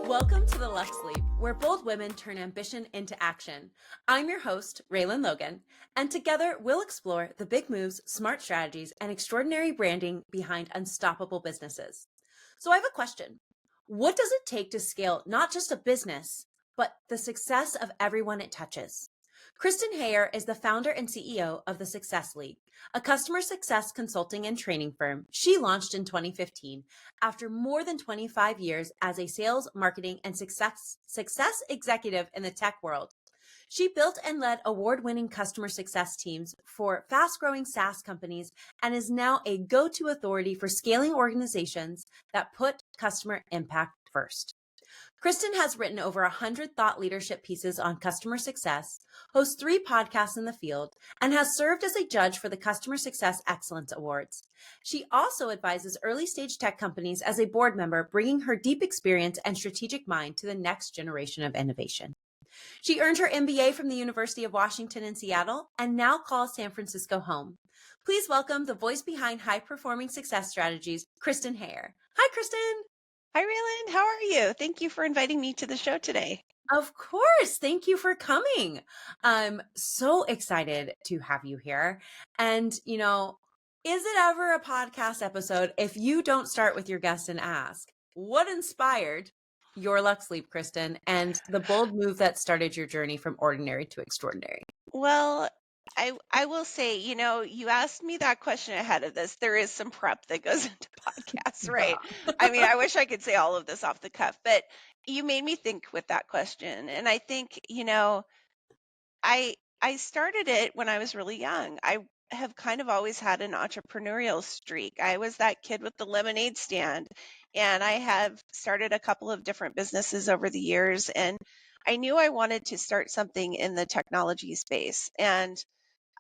Welcome to the Luxe Leap, where bold women turn ambition into action. I'm your host, Reland Logan, and together we'll explore the big moves, smart strategies, and extraordinary branding behind unstoppable businesses. So I have a question. What does it take to scale not just a business, but the success of everyone it touches? Kristen Hayer is the founder and CEO of the Success Leap, a customer success consulting and training firm she launched in 2015 after more than 25 years as a sales, marketing, and success executive in the tech world. She built and led award-winning customer success teams for fast-growing SaaS companies and is now a go-to authority for scaling organizations that put customer impact first. Kristen has written over 100 thought leadership pieces on customer success, hosts 3 podcasts in the field, and has served as a judge for the Customer Success Excellence Awards. She also advises early-stage tech companies as a board member, bringing her deep experience and strategic mind to the next generation of innovation. She earned her MBA from the University of Washington in Seattle and now calls San Francisco home. Please welcome the voice behind high-performing success strategies, Kristen Hayer. Hi, Kristen. Hi, Reland. How are you? Thank you for inviting me to the show today. Of course. Thank you for coming. I'm so excited to have you here. And, is it ever a podcast episode if you don't start with your guest and ask, what inspired your Luxe Leap, Kristen, and the bold move that started your journey from ordinary to extraordinary? Well, I will say, you asked me that question ahead of this. There is some prep that goes into podcasts, right? I mean, I wish I could say all of this off the cuff, but you made me think with that question. And I think, I started it when I was really young. I have kind of always had an entrepreneurial streak. I was that kid with the lemonade stand, and I have started a couple of different businesses over the years, and I knew I wanted to start something in the technology space. And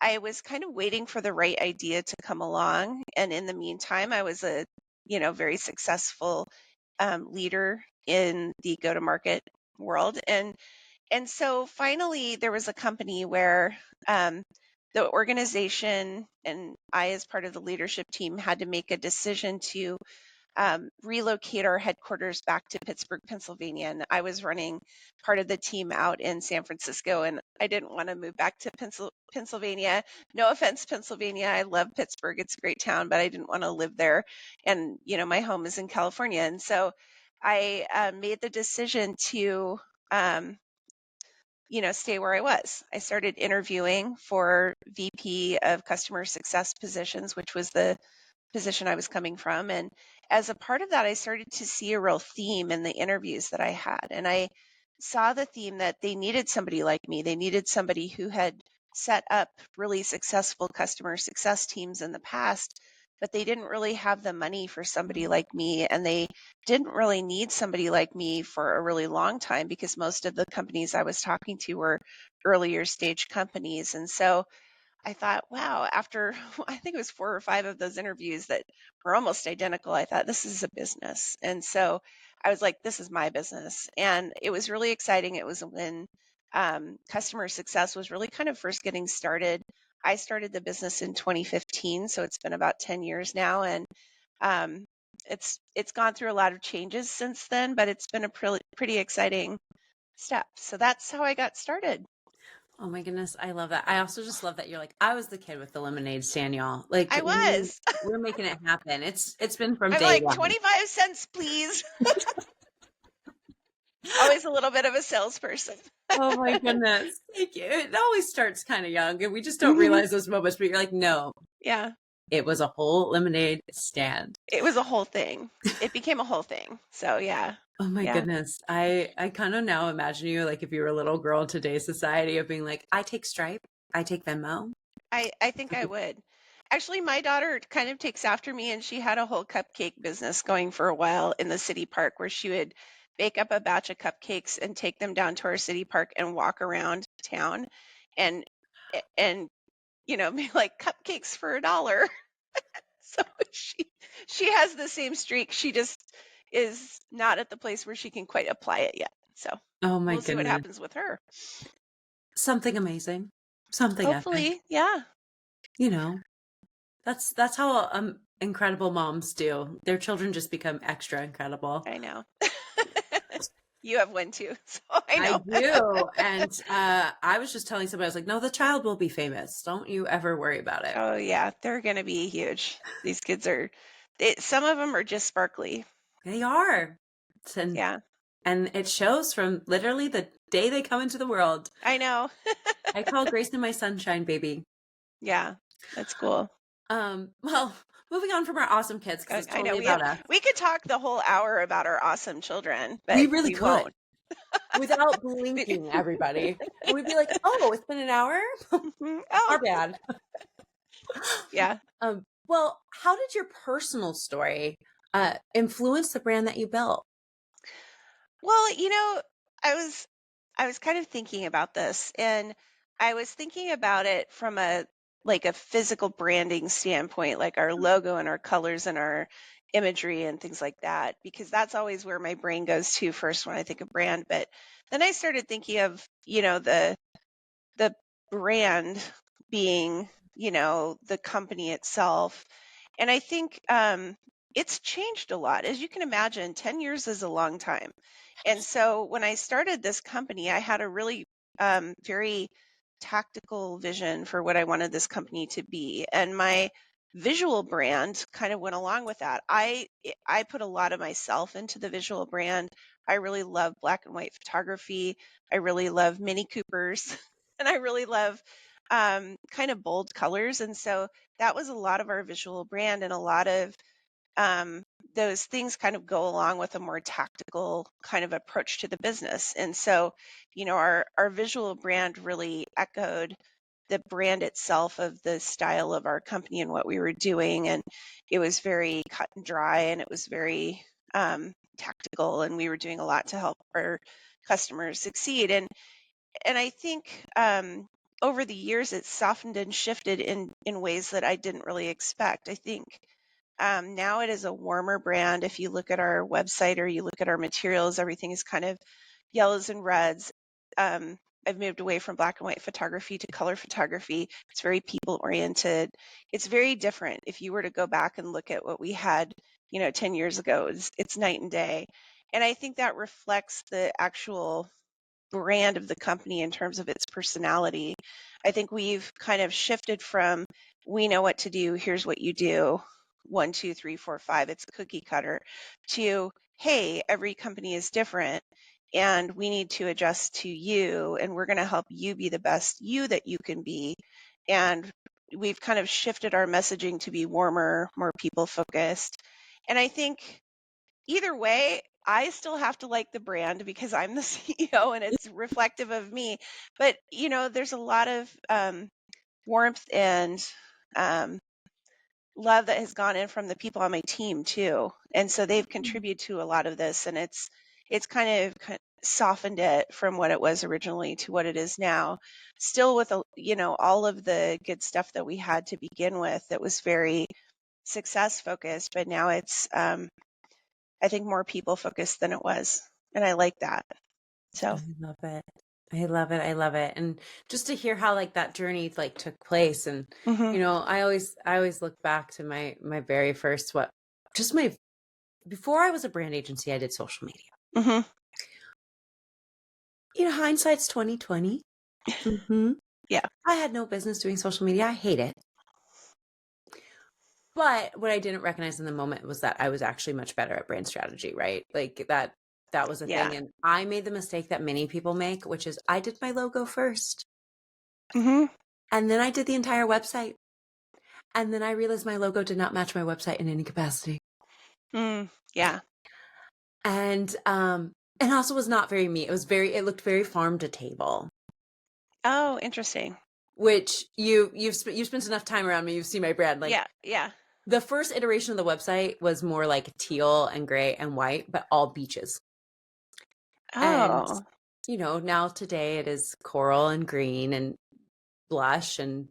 I was kind of waiting for the right idea to come along. And in the meantime, I was a, very successful leader in the go-to-market world. And so finally, there was a company where the organization and I, as part of the leadership team, had to make a decision to relocate our headquarters back to Pittsburgh, Pennsylvania. And I was running part of the team out in San Francisco, and I didn't want to move back to Pennsylvania. No offense, Pennsylvania. I love Pittsburgh. It's a great town, but I didn't want to live there. And, my home is in California. And so I made the decision to stay where I was. I started interviewing for VP of customer success positions, which was the position I was coming from. And as a part of that, I started to see a real theme in the interviews that I had. And I saw the theme that they needed somebody like me. They needed somebody who had set up really successful customer success teams in the past, but they didn't really have the money for somebody like me. And they didn't really need somebody like me for a really long time because most of the companies I was talking to were earlier stage companies. And so I thought, wow, after I think it was 4 or 5 of those interviews that were almost identical, I thought, this is a business. And so I was like, this is my business. And it was really exciting. It was when customer success was really kind of first getting started. I started the business in 2015, so it's been about 10 years now. And it's gone through a lot of changes since then, but it's been a pretty exciting step. So that's how I got started. Oh my goodness, I love that. I also just love that you're like, I was the kid with the lemonade stand, y'all. Like I was. We're making it happen. It's been from I'm day like, one. 25 cents, please. Always a little bit of a salesperson. Oh my goodness. Thank you. It always starts kind of young and we just don't realize those moments, but you're like, no. Yeah. It was a whole lemonade stand. It was a whole thing. It became a whole thing. So yeah. Oh my goodness. I kind of now imagine you like if you were a little girl in today's society of being like, I take Stripe, I take Venmo. I think I would. Actually, my daughter kind of takes after me, and she had a whole cupcake business going for a while in the city park where she would bake up a batch of cupcakes and take them down to our city park and walk around town and be like, cupcakes for $1. So she has the same streak. She just is not at the place where she can quite apply it yet. So we'll see what happens with her. Something amazing. Something hopefully epic. Yeah. That's how incredible moms do. Their children just become extra incredible. I know. You have one too, so I I know. do. And I was just telling somebody, I was like, no, the child will be famous. Don't you ever worry about it. Oh yeah, they're gonna be huge. These kids are, some of them are just sparkly. They are. And, Yeah, and it shows from literally the day they come into the world. I know. I call Grayson my sunshine baby. Yeah, that's cool. Well, moving on from our awesome kids, because it's I know totally about us. we could talk the whole hour about our awesome children, We but really we could won't. without blinking, everybody. And we'd be like, oh, it's been an hour? Oh, Our bad. yeah. Well, how did your personal story influence the brand that you built? Well, I was kind of thinking about this, and I was thinking about it from a physical branding standpoint, like our logo and our colors and our imagery and things like that, because that's always where my brain goes to first when I think of brand. But then I started thinking of, the brand being, the company itself. And I think it's changed a lot. As you can imagine, 10 years is a long time. And so when I started this company, I had a really very tactical vision for what I wanted this company to be. And my visual brand kind of went along with that. I put a lot of myself into the visual brand. I really love black and white photography. I really love Mini Coopers. And I really love kind of bold colors. And so that was a lot of our visual brand, and a lot of um, those things kind of go along with a more tactical kind of approach to the business. And so, our visual brand really echoed the brand itself of the style of our company and what we were doing. And it was very cut and dry, and it was very tactical, and we were doing a lot to help our customers succeed. And I think over the years it's softened and shifted in ways that I didn't really expect. I think now it is a warmer brand. If you look at our website or you look at our materials, everything is kind of yellows and reds. I've moved away from black and white photography to color photography. It's very people oriented. It's very different. If you were to go back and look at what we had, 10 years ago, it's night and day. And I think that reflects the actual brand of the company in terms of its personality. I think we've kind of shifted from, we know what to do, here's what you do, 1, 2, 3, 4, 5, it's cookie cutter, to, hey, every company is different and we need to adjust to you, and we're going to help you be the best you that you can be. And we've kind of shifted our messaging to be warmer, more people focused. And I think either way, I still have to like the brand because I'm the CEO and it's reflective of me. But, there's a lot of warmth and um, love that has gone in from the people on my team too. And so they've contributed to a lot of this, and it's kind of softened it from what it was originally to what it is now. Still with all of the good stuff that we had to begin with that was very success focused, but now it's I think more people focused than it was. And I like that. So, I love it. I love it. I love it. And just to hear how like that journey like took place. And, hmm I always look back to my very first, before I was a brand agency, I did social media. hmm Hindsight's 2020. Mm-hmm. yeah, I had no business doing social media. I hate it. But what I didn't recognize in the moment was that I was actually much better at brand strategy, right? Like that was a yeah. thing. And I made the mistake that many people make, which is I did my logo first. hmm And then I did the entire website. And then I realized my logo did not match my website in any capacity. Yeah. And also was not very me. It looked very farm to table, Oh, interesting. which you've spent enough time around me. You've seen my brand. Like Yeah, yeah. the first iteration of the website was more like teal and gray and white, but all beaches. And, Oh. now today it is coral and green and blush and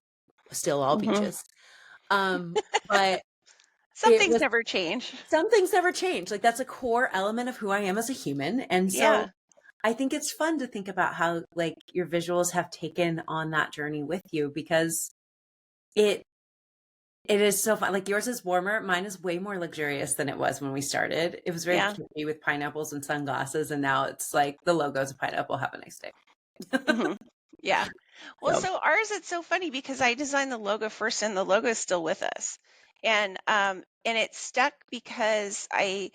still all hmm beaches. But Some it things was never change. some things never change. Like that's a core element of who I am as a human. And so Yeah. I think it's fun to think about how like your visuals have taken on that journey with you because it It is so fun. Like yours is warmer. Mine is way more luxurious than it was when we started. It was very Yeah. cutesy with pineapples and sunglasses, and now it's like the logo's a pineapple. Have a nice day. hmm Yeah. Well, So so ours, it's so funny because I designed the logo first and the logo is still with us. And it stuck because I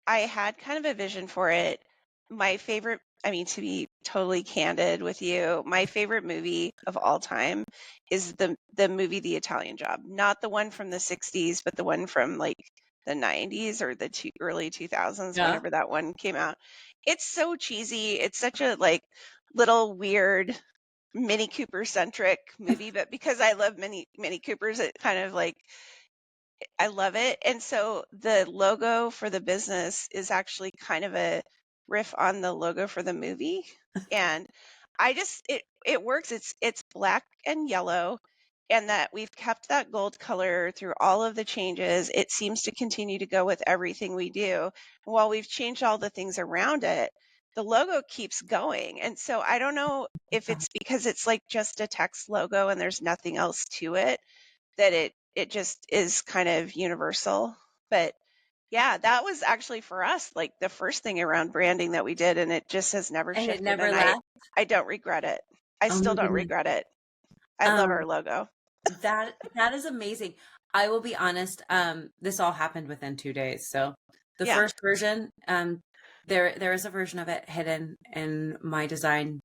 had kind of a vision for it. My favorite, I mean, to be totally candid with you, my favorite movie of all time is the movie The Italian Job. Not the one from the 60s, but the one from like the 90s or the early 2000s, yeah. whenever that one came out. It's so cheesy. It's such a like little weird Mini Cooper centric movie, but because I love Mini Coopers, it kind of like I love it. And so the logo for the business is actually kind of a riff on the logo for the movie. And it works. It's black and yellow, and that we've kept that gold color through all of the changes. It seems to continue to go with everything we do. While we've changed all the things around it, the logo keeps going. And so I don't know if it's because it's like just a text logo and there's nothing else to it, that it just is kind of universal. But yeah, that was actually for us like the first thing around branding that we did, and it just has never And it shifted. never And left. I don't regret it. I Oh still my don't goodness. regret it. I love our Um, logo. that is amazing. I will be honest, this all happened within 2 days. So the Yeah. first version, there is a version of it hidden in my design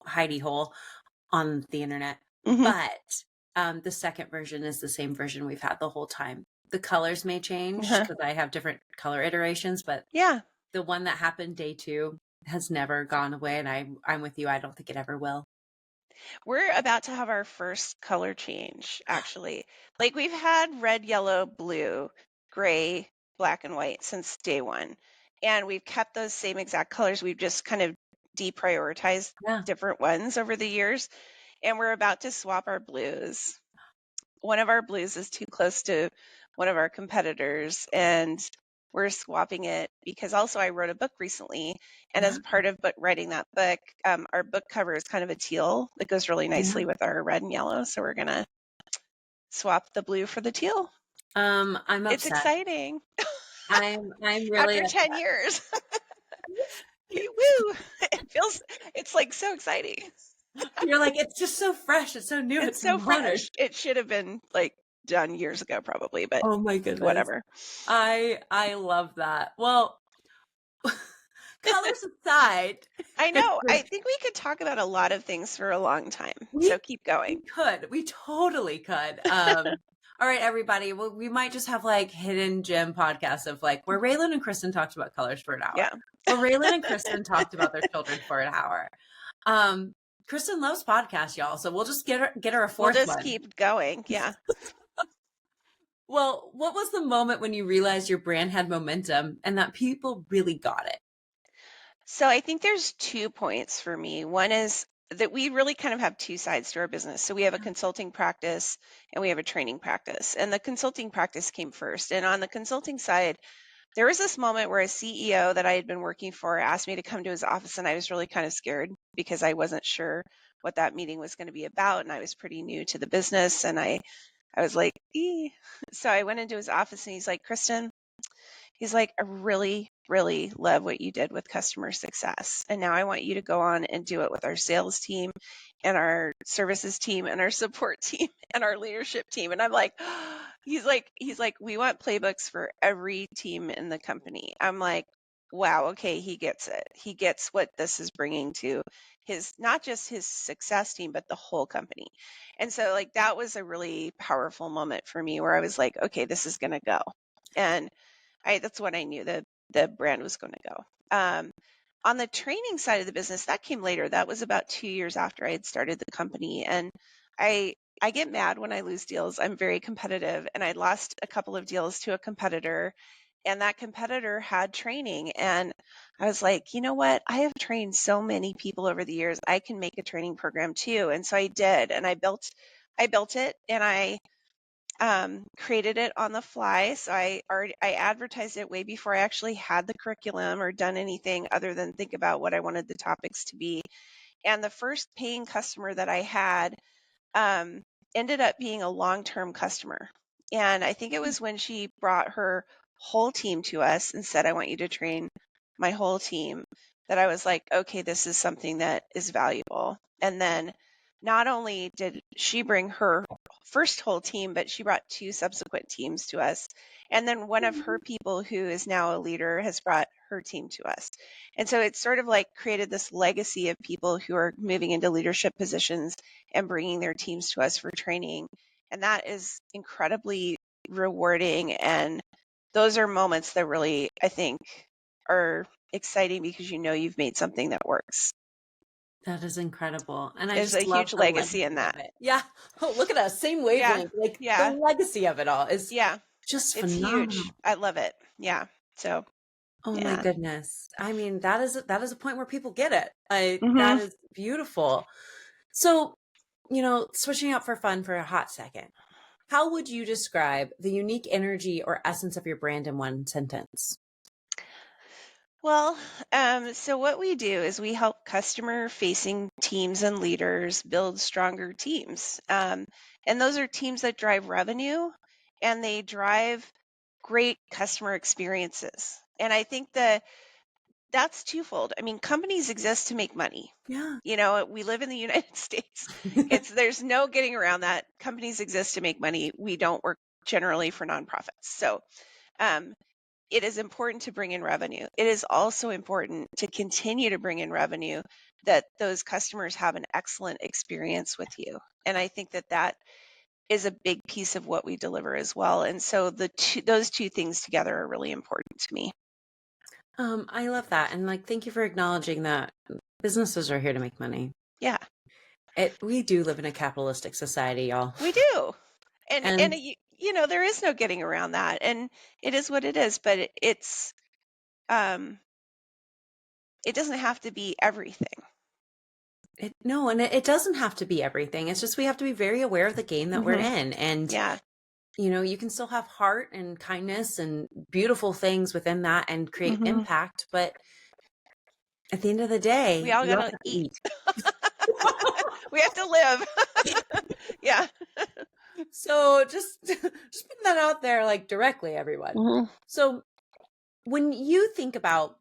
hidey hole on the internet. hmm But the second version is the same version we've had the whole time. The colors may change Uh-huh. because I have different color iterations, but Yeah. the one that happened day 2 has never gone away, and I'm with you. I don't think it ever will. We're about to have our first color change, actually. Like we've had red, yellow, blue, gray, black, and white since day one. And we've kept those same exact colors. We've just kind of deprioritized Yeah. different ones over the years. And we're about to swap our blues. One of our blues is too close to one of our competitors, and we're swapping it because also I wrote a book recently, and as a part of writing that book, our book cover is kind of a teal that goes really nicely with our red and yellow. So we're gonna swap the blue for the teal. I'm It's upset. exciting. I'm really After upset. 10 years. Woo! It's like so exciting. You're like, it's just so fresh. It's so new. It's It's so modern. fresh. It should have been like done years ago probably, but Oh my goodness. whatever. I love that. Well, colors aside, I know. I think we could talk about a lot of things for a long time. we So keep going. we totally could. All right, everybody. Well, we might just have like hidden gem podcasts of like where Reland and Kristen talked about colors for an hour. Yeah. Where Reland and Kristen talked about their children for an hour. Kristen loves podcasts, y'all. So we'll just get her a We'll fourth just one. keep going. Yeah. Well, what was the moment when you realized your brand had momentum and that people really got it? So I think there's 2 points for me. One is that we really kind of have two sides to our business. So we have a consulting practice and we have a training practice. And the consulting practice came first. And on the consulting side, there was this moment where a CEO that I had been working for asked me to come to his office, and I was really kind of scared because I wasn't sure what that meeting was going to be about. And I was pretty new to the business. And I was like, ee. So I went into his office and he's like, Kristen, he's like, I really, really love what you did with customer success. And now I want you to go on and do it with our sales team and our services team and our support team and our leadership team. And I'm like, he's like, we want playbooks for every team in the company. I'm like, wow, okay, he gets it. He gets what this is bringing to his, not just his success team, but the whole company. And so like that was a really powerful moment for me where I was like, okay, this is going to go. And that's when I knew that the brand was going to go. On the training side of the business, that came later. That was about 2 years after I had started the company. And I get mad when I lose deals. I'm very competitive, and I lost a couple of deals to a competitor, and that competitor had training. And I was like, you know what? I have trained so many people over the years. I can make a training program too. And so I did, and I built it, and I created it on the fly. So I advertised it way before I actually had the curriculum or done anything other than think about what I wanted the topics to be. And the first paying customer that I had, ended up being a long-term customer. And I think it was when she brought her whole team to us and said, I want you to train my whole team, that I was like, okay, this is something that is valuable. And then not only did she bring her first whole team, but she brought 2 subsequent teams to us. And then one of her people who is now a leader has brought her team to us. And so it's sort of like created this legacy of people who are moving into leadership positions and bringing their teams to us for training. And that is incredibly rewarding. And those are moments that really, I think, are exciting because you know you've made something that works. That is incredible. And I There's a just love huge the legacy in legacy of that. it. Yeah. Oh, look at us. Same Yeah. wavelength. Like the Yeah. legacy of it all is Yeah. just It's phenomenal. huge. I love it. Yeah. So, Oh my yeah. goodness. I mean, that is a point where people get it. That Mhm. is beautiful. So, switching up for fun for a hot second. How would you describe the unique energy or essence of your brand in one sentence? Well, so what we do is we help customer-facing teams and leaders build stronger teams. And those are teams that drive revenue and they drive great customer experiences. And I think that that's twofold. I mean, companies exist to make money. Yeah. You know, we live in the United States. There's no getting around that. Companies exist to make money. We don't work generally for nonprofits. So, um, it is important to bring in revenue. It is also important to continue to bring in revenue that those customers have an excellent experience with you. And I think that that is a big piece of what we deliver as well. And so those two things together are really important to me. I love that. And thank you for acknowledging that businesses are here to make money. Yeah, We do live in a capitalistic society, y'all. we do. And And you know, there is no getting around that. And it is what it is, but um it doesn't have to be everything. it doesn't have to be everything. It's just we have to be very aware of the game that we're Mhm. in. And, Yeah. you can still have heart and kindness and beautiful things within that and create Mhm. impact. But at the end of the We day, all we got also to have to eat. eat. We have to live. Yeah. So just putting that out there, directly, everyone. Mhm. So when you think about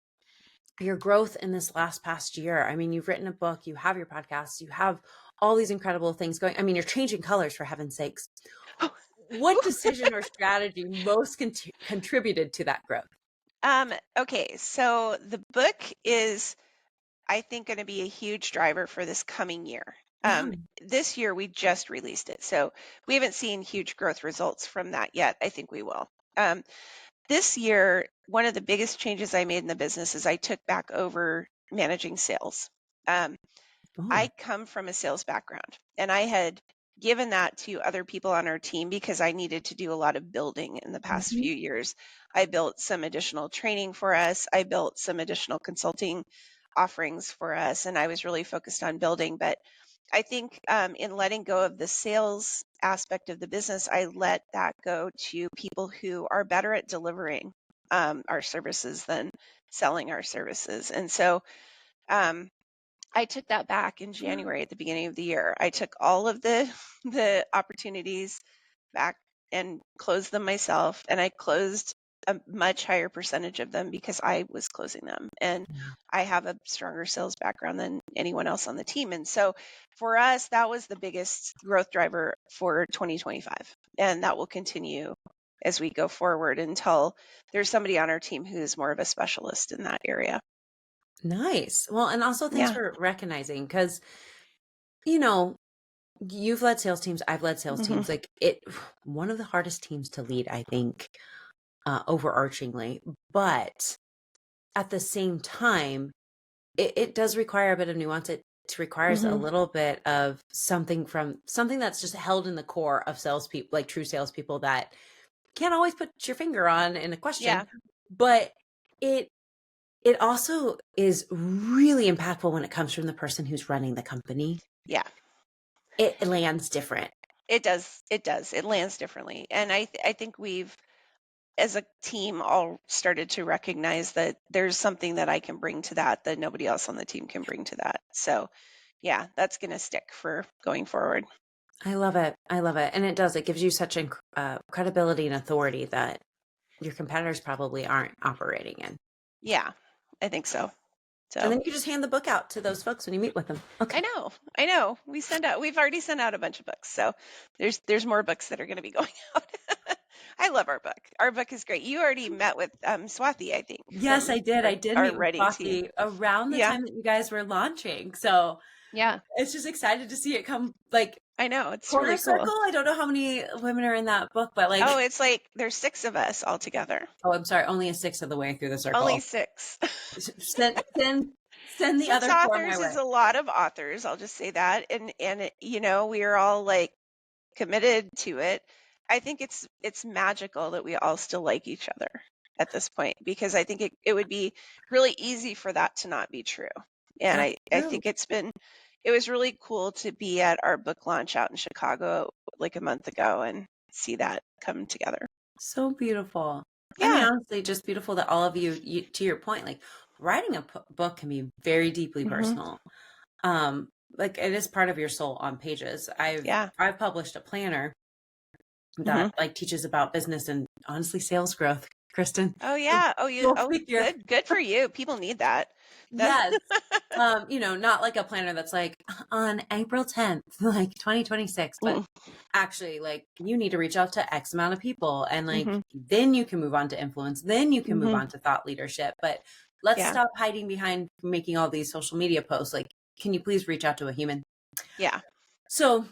your growth in this past year, I mean, you've written a book, you have your podcast, you have all these incredible things going. I mean, you're changing colors, for heaven's sakes. What decision or strategy most contributed to that growth? Okay, so the book is, I think, going to be a huge driver for this coming year. Yeah. This year we just released it, so we haven't seen huge growth results from that yet. I think we will. This year, one of the biggest changes I made in the business is I took back over managing sales. Um, Oh. I come from a sales background and I had given that to other people on our team because I needed to do a lot of building in the past Mhm. few years. I built some additional training for us, I built some additional consulting offerings for us, and I was really focused on building. But I think in letting go of the sales aspect of the business, I let that go to people who are better at delivering our services than selling our services. And so um, I took that back in Yeah. January at the beginning of the year. I took all of the the opportunities back and closed them myself, and I closed a much higher percentage of them because I was closing them. And Yeah. I have a stronger sales background than anyone else on the team. And so for us, that was the biggest growth driver for 2025. And that will continue as we go forward until there's somebody on our team who's more of a specialist in that area. Nice. Well, and also thanks Yeah. for recognizing, because, you know, you've led sales teams, I've led sales Hmm. teams. One of the hardest teams to lead, I think, overarchingly. But at the same time, it does require a bit of nuance. It requires a Hmm. little bit of something that's just held in the core of salespeople, like true salespeople, that can't always put your finger on in a question. Yeah. But it it also is really impactful when it comes from the person who's running the company. Yeah. It lands different. It does. It does. It lands differently. And I think we've, as a team, all started to recognize that there's something that I can bring to that nobody else on the team can bring to that. So, yeah, that's going to stick for going forward. I love it. I love it. And it does. It gives you such credibility and authority that your competitors probably aren't operating in. Yeah, I think so. And So then you just hand the book out to those folks when you meet with them. Okay. I know. We've already sent out a bunch of books, so there's more books that are going to be going out. I love our book. Our book is great. You already met with Swati, I think, Yes, from I did. I did our meet with writing team. Swati around the Yeah, time that you guys were launching. So yeah. it's just excited to see it come like I know. It's quarter really cool. circle. I don't know how many women are in that book, but like, Oh, it's like there's 6 of us all together. oh, I'm sorry, only a sixth of the way through the Only circle. 6. Send the 6 other four my authors is way. a lot of authors, I'll just say that. We are all like committed to it. I think it's magical that we all still like each other at this point, because I think it would be really easy for that to not be true. And That's I true. think it was really cool to be at our book launch out in Chicago like a month ago and see that come together. So beautiful. I mean, Yeah. honestly, just beautiful that all of you, to your point, like writing a book can be very deeply Hmm. personal. Um, like it is part of your soul on pages. Yeah. I've published a planner Hmm. that like teaches about business and honestly sales growth, Kristen. Oh So yeah. go Oh, figure. good for you. People need that. That Yes. Not like a planner that's like on April 10th, like 2026, but mm, actually like you need to reach out to X amount of people and like mhm. then you can move on to influence, then you can move Mhm. on to thought leadership. But let's Yeah. stop hiding behind making all these social media posts. Like, can you please reach out to a human? Yeah. So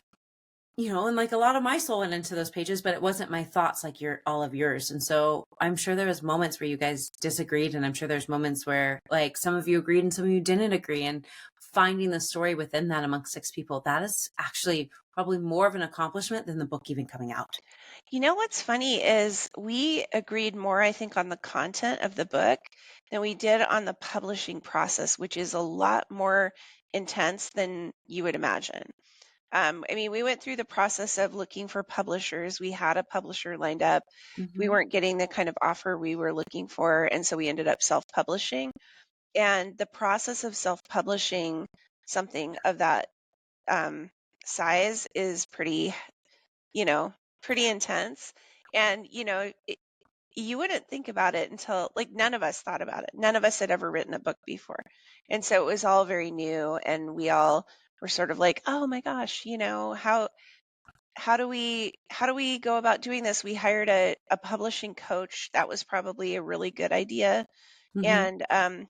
and like a lot of my soul went into those pages, but it wasn't my thoughts like all of yours. And so I'm sure there was moments where you guys disagreed, and I'm sure there's moments where like some of you agreed and some of you didn't agree. And finding the story within that amongst 6 people, that is actually probably more of an accomplishment than the book even coming out. You know what's funny is we agreed more, I think, on the content of the book than we did on the publishing process, which is a lot more intense than you would imagine. I mean, we went through the process of looking for publishers. We had a publisher lined up. We Mm-hmm. weren't getting the kind of offer we were looking for, and so we ended up self-publishing. And the process of self-publishing something of that um, size is you know, pretty intense. And, you wouldn't think about it until, like, none of us thought about it. None of us had ever written a book before. And so it was all very new. And we all were sort of like, oh my gosh, how do we go about doing this? We hired a publishing coach. That was probably a really good idea. Mm-hmm. And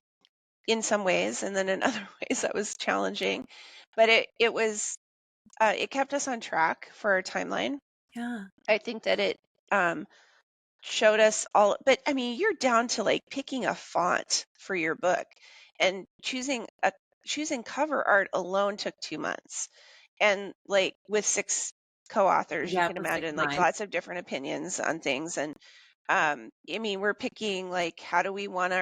in some ways, and then in other ways that was challenging. But it kept us on track for our timeline. Yeah. I think that it um, showed us all, but I mean, you're down to like picking a font for your book, and choosing cover art alone took 2 months. And like with 6 co-authors, you Yeah. can With six imagine like minds. lots of different opinions on things. And I mean, we're picking like, how do we want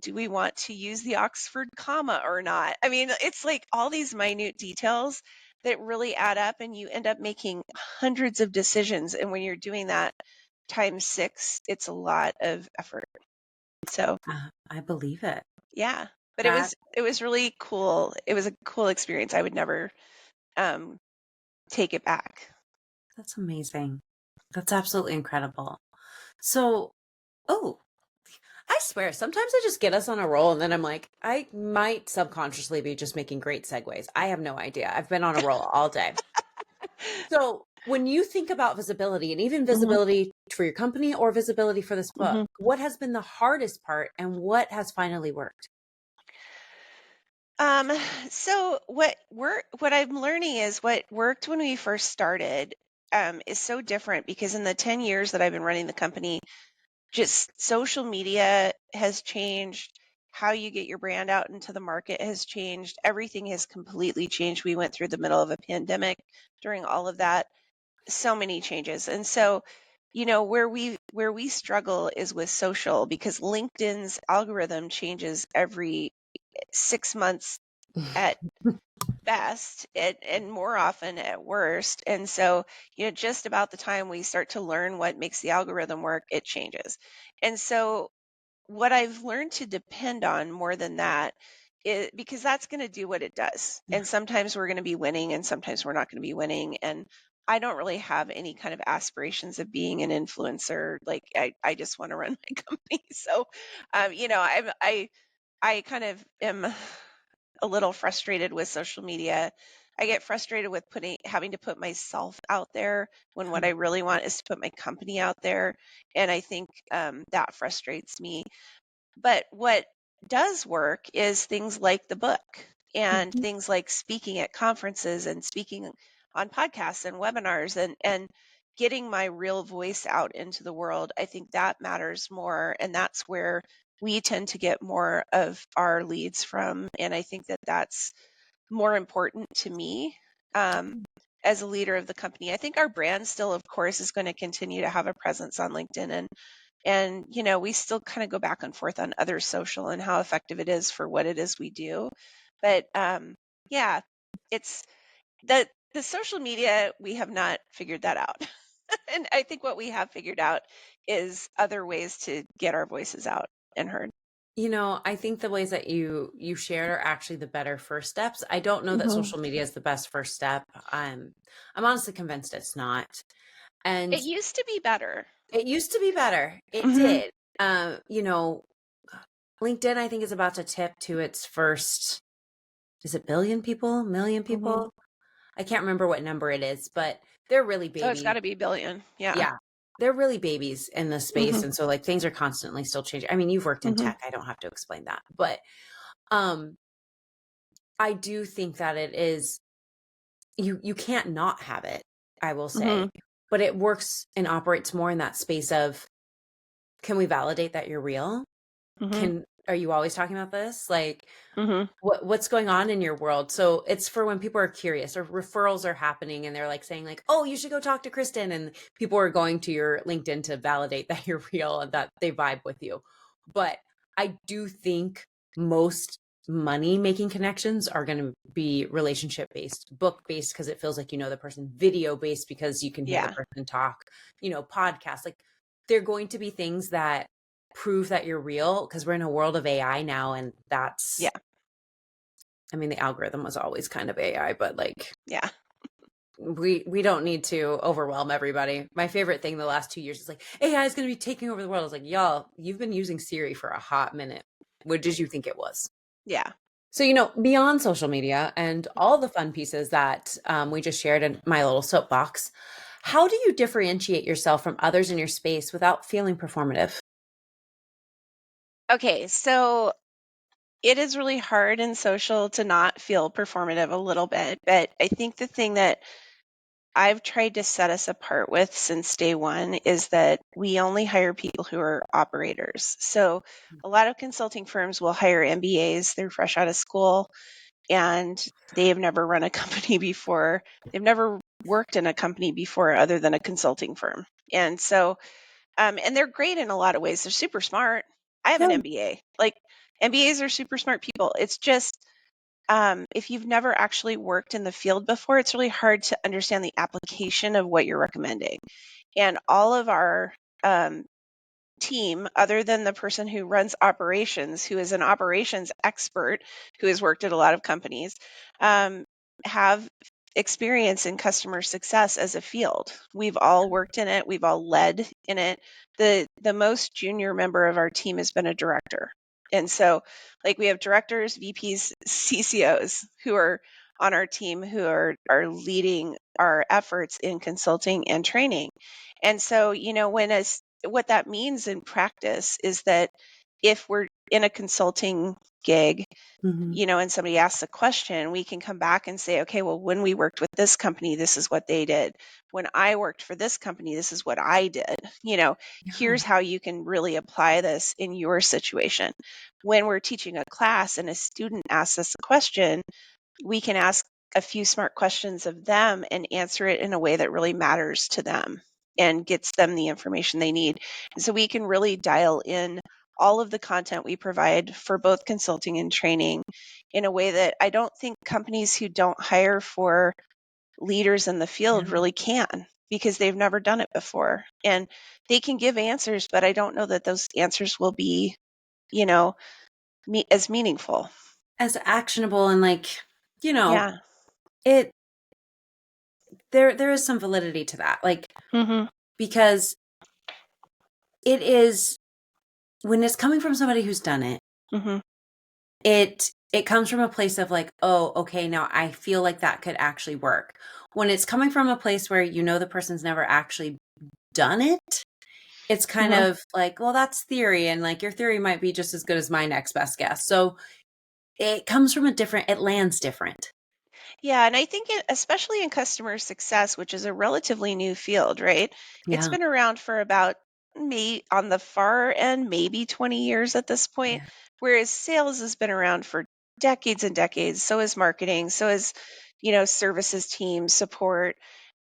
do we want to use the Oxford comma or not? I mean, it's like all these minute details that really add up, and you end up making hundreds of decisions. And when you're doing that times 6, it's a lot of effort. So I believe it. yeah, but it That was it was really cool. It was a cool experience. I would never um, take it back. that's amazing. That's absolutely incredible. So, oh, I swear, sometimes I just get us on a roll and then I'm like, I might subconsciously be just making great segues. I have no idea. I've been on a roll all day. So, when you think about visibility and even Mhm, visibility for your company or visibility for this book, mhm. what has been the hardest part and what has finally worked? Um, so what I'm learning is what worked when we first started is so different, because in the 10 years that I've been running the company, just social media has changed. How you get your brand out into the market has changed. Everything has completely changed. We went through the middle of a pandemic during all of that. So many changes. And so, where we struggle is with social, because LinkedIn's algorithm changes every 6 months at best, and more often at worst. And so, just about the time we start to learn what makes the algorithm work, it changes. And so, what I've learned to depend on more than that because that's going to do what it does. And sometimes we're going to be winning and sometimes we're not going to be winning. And I don't really have any kind of aspirations of being an influencer. Like I just want to run my company. So, I kind of am a little frustrated with social media. I get frustrated with having to put myself out there when what I really want is to put my company out there. And I think that frustrates me. But what does work is things like the book and things like speaking at conferences and speaking on podcasts and webinars and getting my real voice out into the world. I think that matters more. And that's where we tend to get more of our leads from. And I think that that's more important to me as a leader of the company. I think our brand still, of course, is going to continue to have a presence on LinkedIn and we still kind of go back and forth on other social and how effective it is for what it is we do. But yeah, it's the social media, we have not figured that out. And I think what we have figured out is other ways to get our voices out and heard. I think the ways that you shared are actually the better first steps. I don't know that social media is the best first step. I'm honestly convinced it's not. And It used to be better. it used to be better. It Mhm. did. LinkedIn, I think, is about to tip to its first, is it billion people, million people? I can't remember what number it is, but they're really So it's got baby. to be billion. Yeah. Yeah. They're really babies in this space. And so like things are constantly still changing. I mean, you've worked in tech. I don't have to explain that. But I do think that it is you can't not have it, I will say. But it works and operates more in that space of, can we validate that you're real? Are you always talking about this? Like what's going on in your world? So it's for when people are curious or referrals are happening and they're like saying like, oh, you should go talk to Kristen, and people are going to your LinkedIn to validate that you're real and that they vibe with you. But I do think most money making connections are going to be relationship based, book based because it feels like you know the person, video based because you can hear the person talk, podcast. Like they're going to be things that prove that you're real, because we're in a world of AI now, and that's I mean, the algorithm was always kind of AI, but like, we don't need to overwhelm everybody. My favorite thing the last 2 years is like, AI is going to be taking over the world. I was like, y'all, you've been using Siri for a hot minute. What did you think it was? Yeah. So, beyond social media and all the fun pieces that we just shared in my little soapbox, how do you differentiate yourself from others in your space without feeling performative? Okay, so it is really hard in social to not feel performative a little bit, but I think the thing that I've tried to set us apart with since day one is that we only hire people who are operators. So a lot of consulting firms will hire MBAs, they're fresh out of school, and they have never run a company before. They've never worked in a company before other than a consulting firm. And so, and they're great in a lot of ways. They're super smart. I have an Yeah. MBA. Like MBAs are super smart people. It's just if you've never actually worked in the field before, it's really hard to understand the application of what you're recommending. And all of our team, other than the person who runs operations, who is an operations expert, who has worked at a lot of companies, have experience in customer success as a field. We've all worked in it. We've all led in it. The most junior member of our team has been a director. And so like we have directors, VPs, CCOs who are on our team who are leading our efforts in consulting and training. And so, what that means in practice is that if we're in a consulting gig, and somebody asks a question, we can come back and say, okay, well, when we worked with this company, this is what they did. When I worked for this company, this is what I did. Here's how you can really apply this in your situation. When we're teaching a class and a student asks us a question, we can ask a few smart questions of them and answer it in a way that really matters to them and gets them the information they need. And so we can really dial in all of the content we provide for both consulting and training in a way that I don't think companies who don't hire for leaders in the field really can, because they've never done it before. And they can give answers, but I don't know that those answers will be, as meaningful. as actionable and like, Yeah. it there is some validity to that. Like, Mm-hmm. because it is, when it's coming from somebody who's done it, Mm-hmm. it comes from a place of like, oh, okay, now I feel like that could actually work. When it's coming from a place where the person's never actually done it, it's kind Mm-hmm. of like, well, that's theory, and like your theory might be just as good as my next best guess. So it comes from it lands different. Yeah, and I think especially in customer success, which is a relatively new field, right? It's Yeah. been around for about me on the far end, maybe 20 years at this point, Yeah. whereas sales has been around for decades and decades. So is marketing, so is, services team support.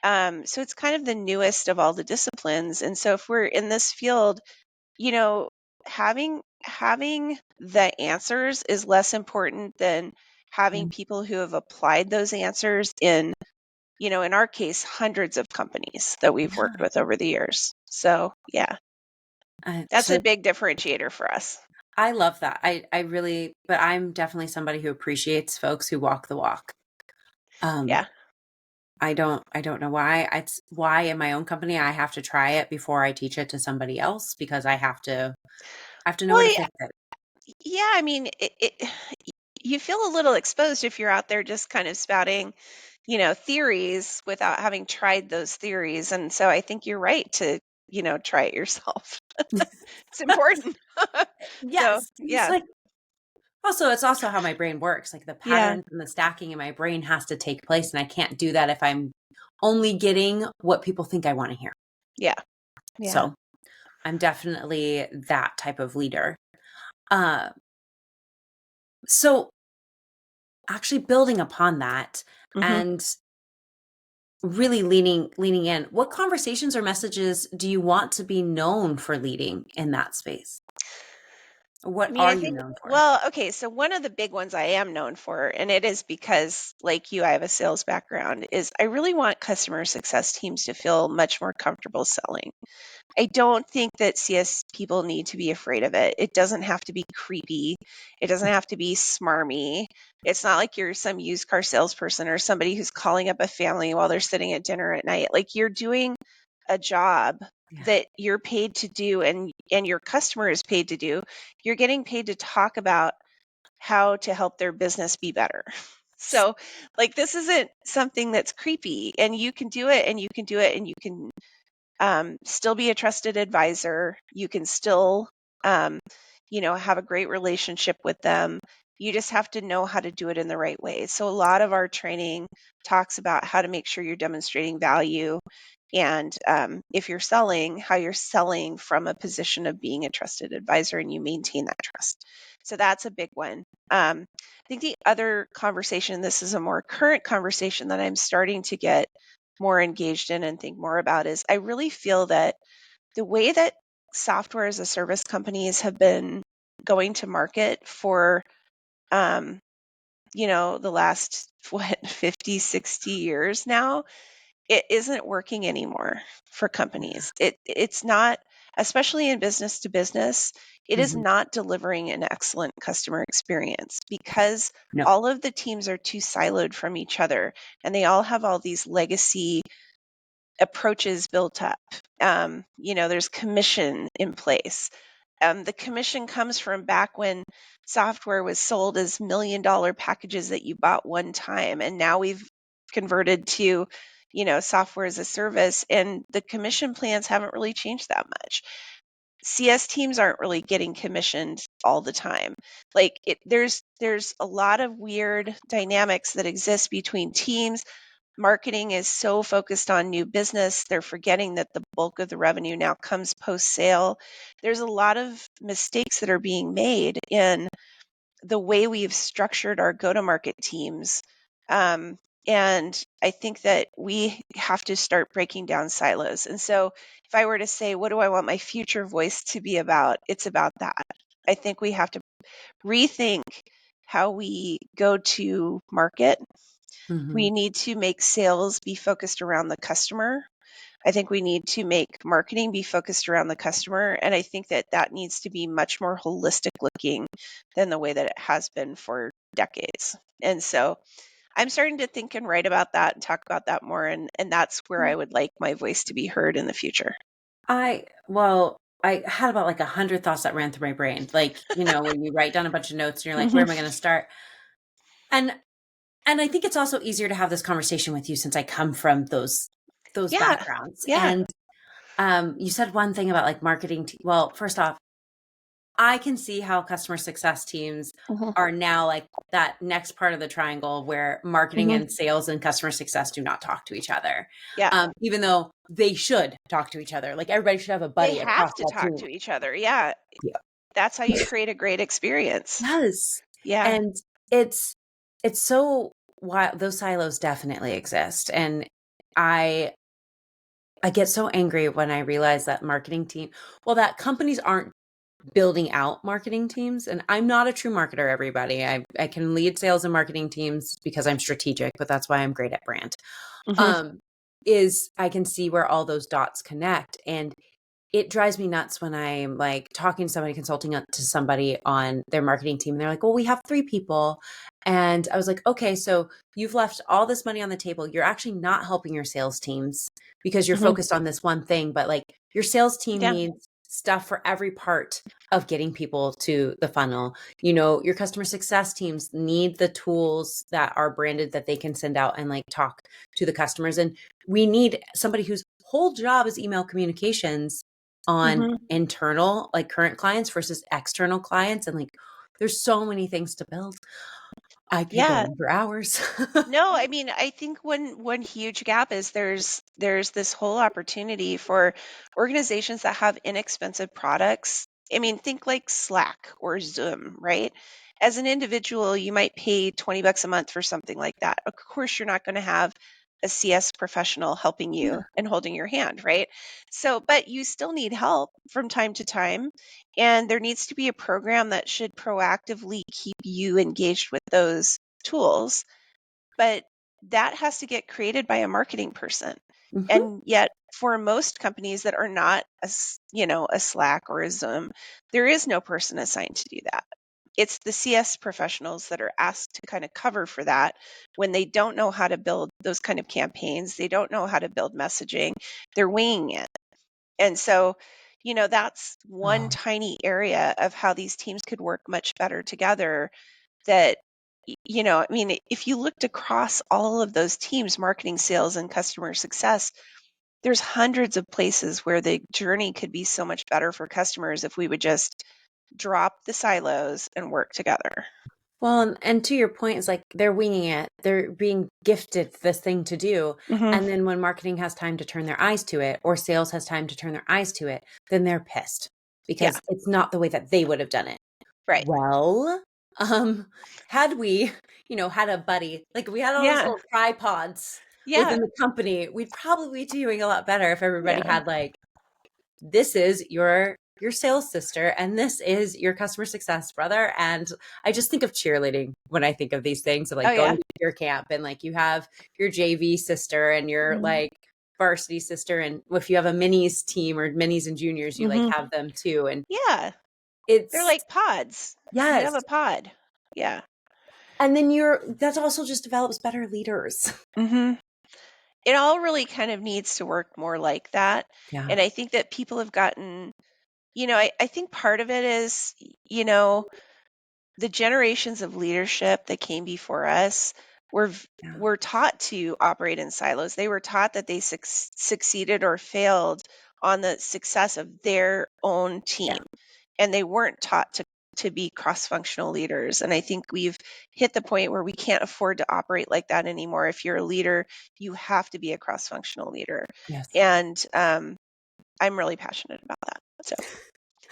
So it's kind of the newest of all the disciplines. And so if we're in this field, you know, having the answers is less important than having people who have applied those answers in, in our case, hundreds of companies that we've worked Yeah. with over the years. So, yeah, that's a So big differentiator for us. I love that. I really, but I'm definitely somebody who appreciates folks who walk the walk. Um, Yeah. I don't know why. It's why in my own company I have to try it before I teach it to somebody else, because I have to know where to Well, fix it. yeah, I mean, you feel a little exposed if you're out there just kind of spouting, theories without having tried those theories. And so I think you're right to, try it yourself. It's important. So, Yes. It's yeah. like, also, it's also how my brain works. Like the Yeah. patterns and the stacking in my brain has to take place, and I can't do that if I'm only getting what people think I want to hear. Yeah. Yeah. So I'm definitely that type of leader. Uh, so actually building upon that Hmm. and really leaning in, what conversations or messages do you want to be known for leading in that space? I What mean, are I you think, known for? well, okay, so one of the big ones I am known for, and it is because, like you, I have a sales background, is I really want customer success teams to feel much more comfortable selling. I don't think that CS people need to be afraid of it. It doesn't have to be creepy. It doesn't have to be smarmy. It's not like you're some used car salesperson or somebody who's calling up a family while they're sitting at dinner at night. Like, you're doing a job Yeah. that you're paid to do, and your customer is paid to do. You're getting paid to talk about how to help their business be better. So, like, this isn't something that's creepy, and you can do it, and you can do it, and you can still be a trusted advisor. You can still, um, have a great relationship with them. You just have to know how to do it in the right way. So a lot of our training talks about how to make sure you're demonstrating value, and if you're selling, how you're selling from a position of being a trusted advisor, and you maintain that trust. So that's a big one. I think the other conversation, this is a more current conversation that I'm starting to get more engaged in and think more about, is I really feel that the way that software as a service companies have been going to market for um, the last what 50, 60 years now, it isn't working anymore for companies. It's not, especially in business to business, it is Mhm. not delivering an excellent customer experience because No. all of the teams are too siloed from each other, and they all have all these legacy approaches built up. There's commission in place. The commission comes from back when software was sold as $1 million packages that you bought one time, and now we've converted to, software as a service, and the commission plans haven't really changed that much. CS teams aren't really getting commissioned all the time. Like, there's a lot of weird dynamics that exist between teams. Marketing is so focused on new business, they're forgetting that the bulk of the revenue now comes post sale. There's a lot of mistakes that are being made in the way we've structured our go to market teams. Um, and I think that we have to start breaking down silos. And so, if I were to say, what do I want my future voice to be about? It's about that. I think we have to rethink how we go to market. Mhm. We need to make sales be focused around the customer. I think we need to make marketing be focused around the customer. And I think that that needs to be much more holistic looking than the way that it has been for decades. And so I'm starting to think and write about that and talk about that more. And that's where I would like my voice to be heard in the future. I had about like 100 thoughts that ran through my brain. Like, when you write down a bunch of notes and you're like, where am I going to start? And I think it's also easier to have this conversation with you since I come from those Yeah. backgrounds. Yeah. And you said one thing about like marketing. Well, first off, I can see how customer success teams are now like that next part of the triangle where marketing and sales and customer success do not talk to each other. Yeah. Even though they should talk to each other. Like everybody should have a They buddy have across to that talk team. to each other. Yeah. Yeah. That's how you create a great experience. Yes. Yeah. And it's so wild. Those silos definitely exist. And I get so angry when I realize that that companies aren't building out marketing teams. And I'm not a true marketer, everybody. I can lead sales and marketing teams because I'm strategic, but that's why I'm great at brand. Is I can see where all those dots connect. And it drives me nuts when I'm like talking to somebody, consulting to somebody on their marketing team. And they're like, well, we have 3 people. And I was like, okay, so you've left all this money on the table. You're actually not helping your sales teams because you're focused on this one thing. But like your sales team Yeah. needs stuff for every part of getting people to the funnel. Your customer success teams need the tools that are branded that they can send out and like talk to the customers. And we need somebody whose whole job is email communications on internal, like current clients versus external clients. And like, there's so many things to build. I could go Yeah. on for hours. No, I mean, I think one huge gap is there's this whole opportunity for organizations that have inexpensive products. I mean, think like Slack or Zoom, right? As an individual, you might pay $20 a month for something like that. Of course, you're not going to have a CS professional helping you and holding your hand, right? So, but you still need help from time to time. And there needs to be a program that should proactively keep you engaged with those tools, but that has to get created by a marketing person. And yet for most companies that are not a Slack or a Zoom, there is no person assigned to do that. It's the CS professionals that are asked to kind of cover for that when they don't know how to build those kind of campaigns. They don't know how to build messaging. They're winging it. And so, that's one tiny area of how these teams could work much better together. That, I mean, if you looked across all of those teams, marketing, sales, and customer success, there's hundreds of places where the journey could be so much better for customers if we would just drop the silos and work together. Well, and to your point, it's like they're winging it. They're being gifted this thing to do. And then when marketing has time to turn their eyes to it, or sales has time to turn their eyes to it, then they're pissed because it's not the way that they would have done it. Right. Well, had we, had a buddy, like we had all those little tripods within the company, we'd probably be doing a lot better if everybody had like, this is your sales sister and this is your customer success brother. And I just think of cheerleading when I think of these things, of like going to your camp and like you have your JV sister and your like varsity sister. And if you have a minis team or minis and juniors, you like have them too. And they're like pods. Yes. You have a pod. Yeah. And then that also just develops better leaders. It all really kind of needs to work more like that. Yeah. And I think that people have gotten, I think part of it is, the generations of leadership that came before us were taught to operate in silos. They were taught that they succeeded or failed on the success of their own team, and they weren't taught to be cross-functional leaders. And I think we've hit the point where we can't afford to operate like that anymore. If you're a leader, you have to be a cross-functional leader. Yes. And I'm really passionate about that. So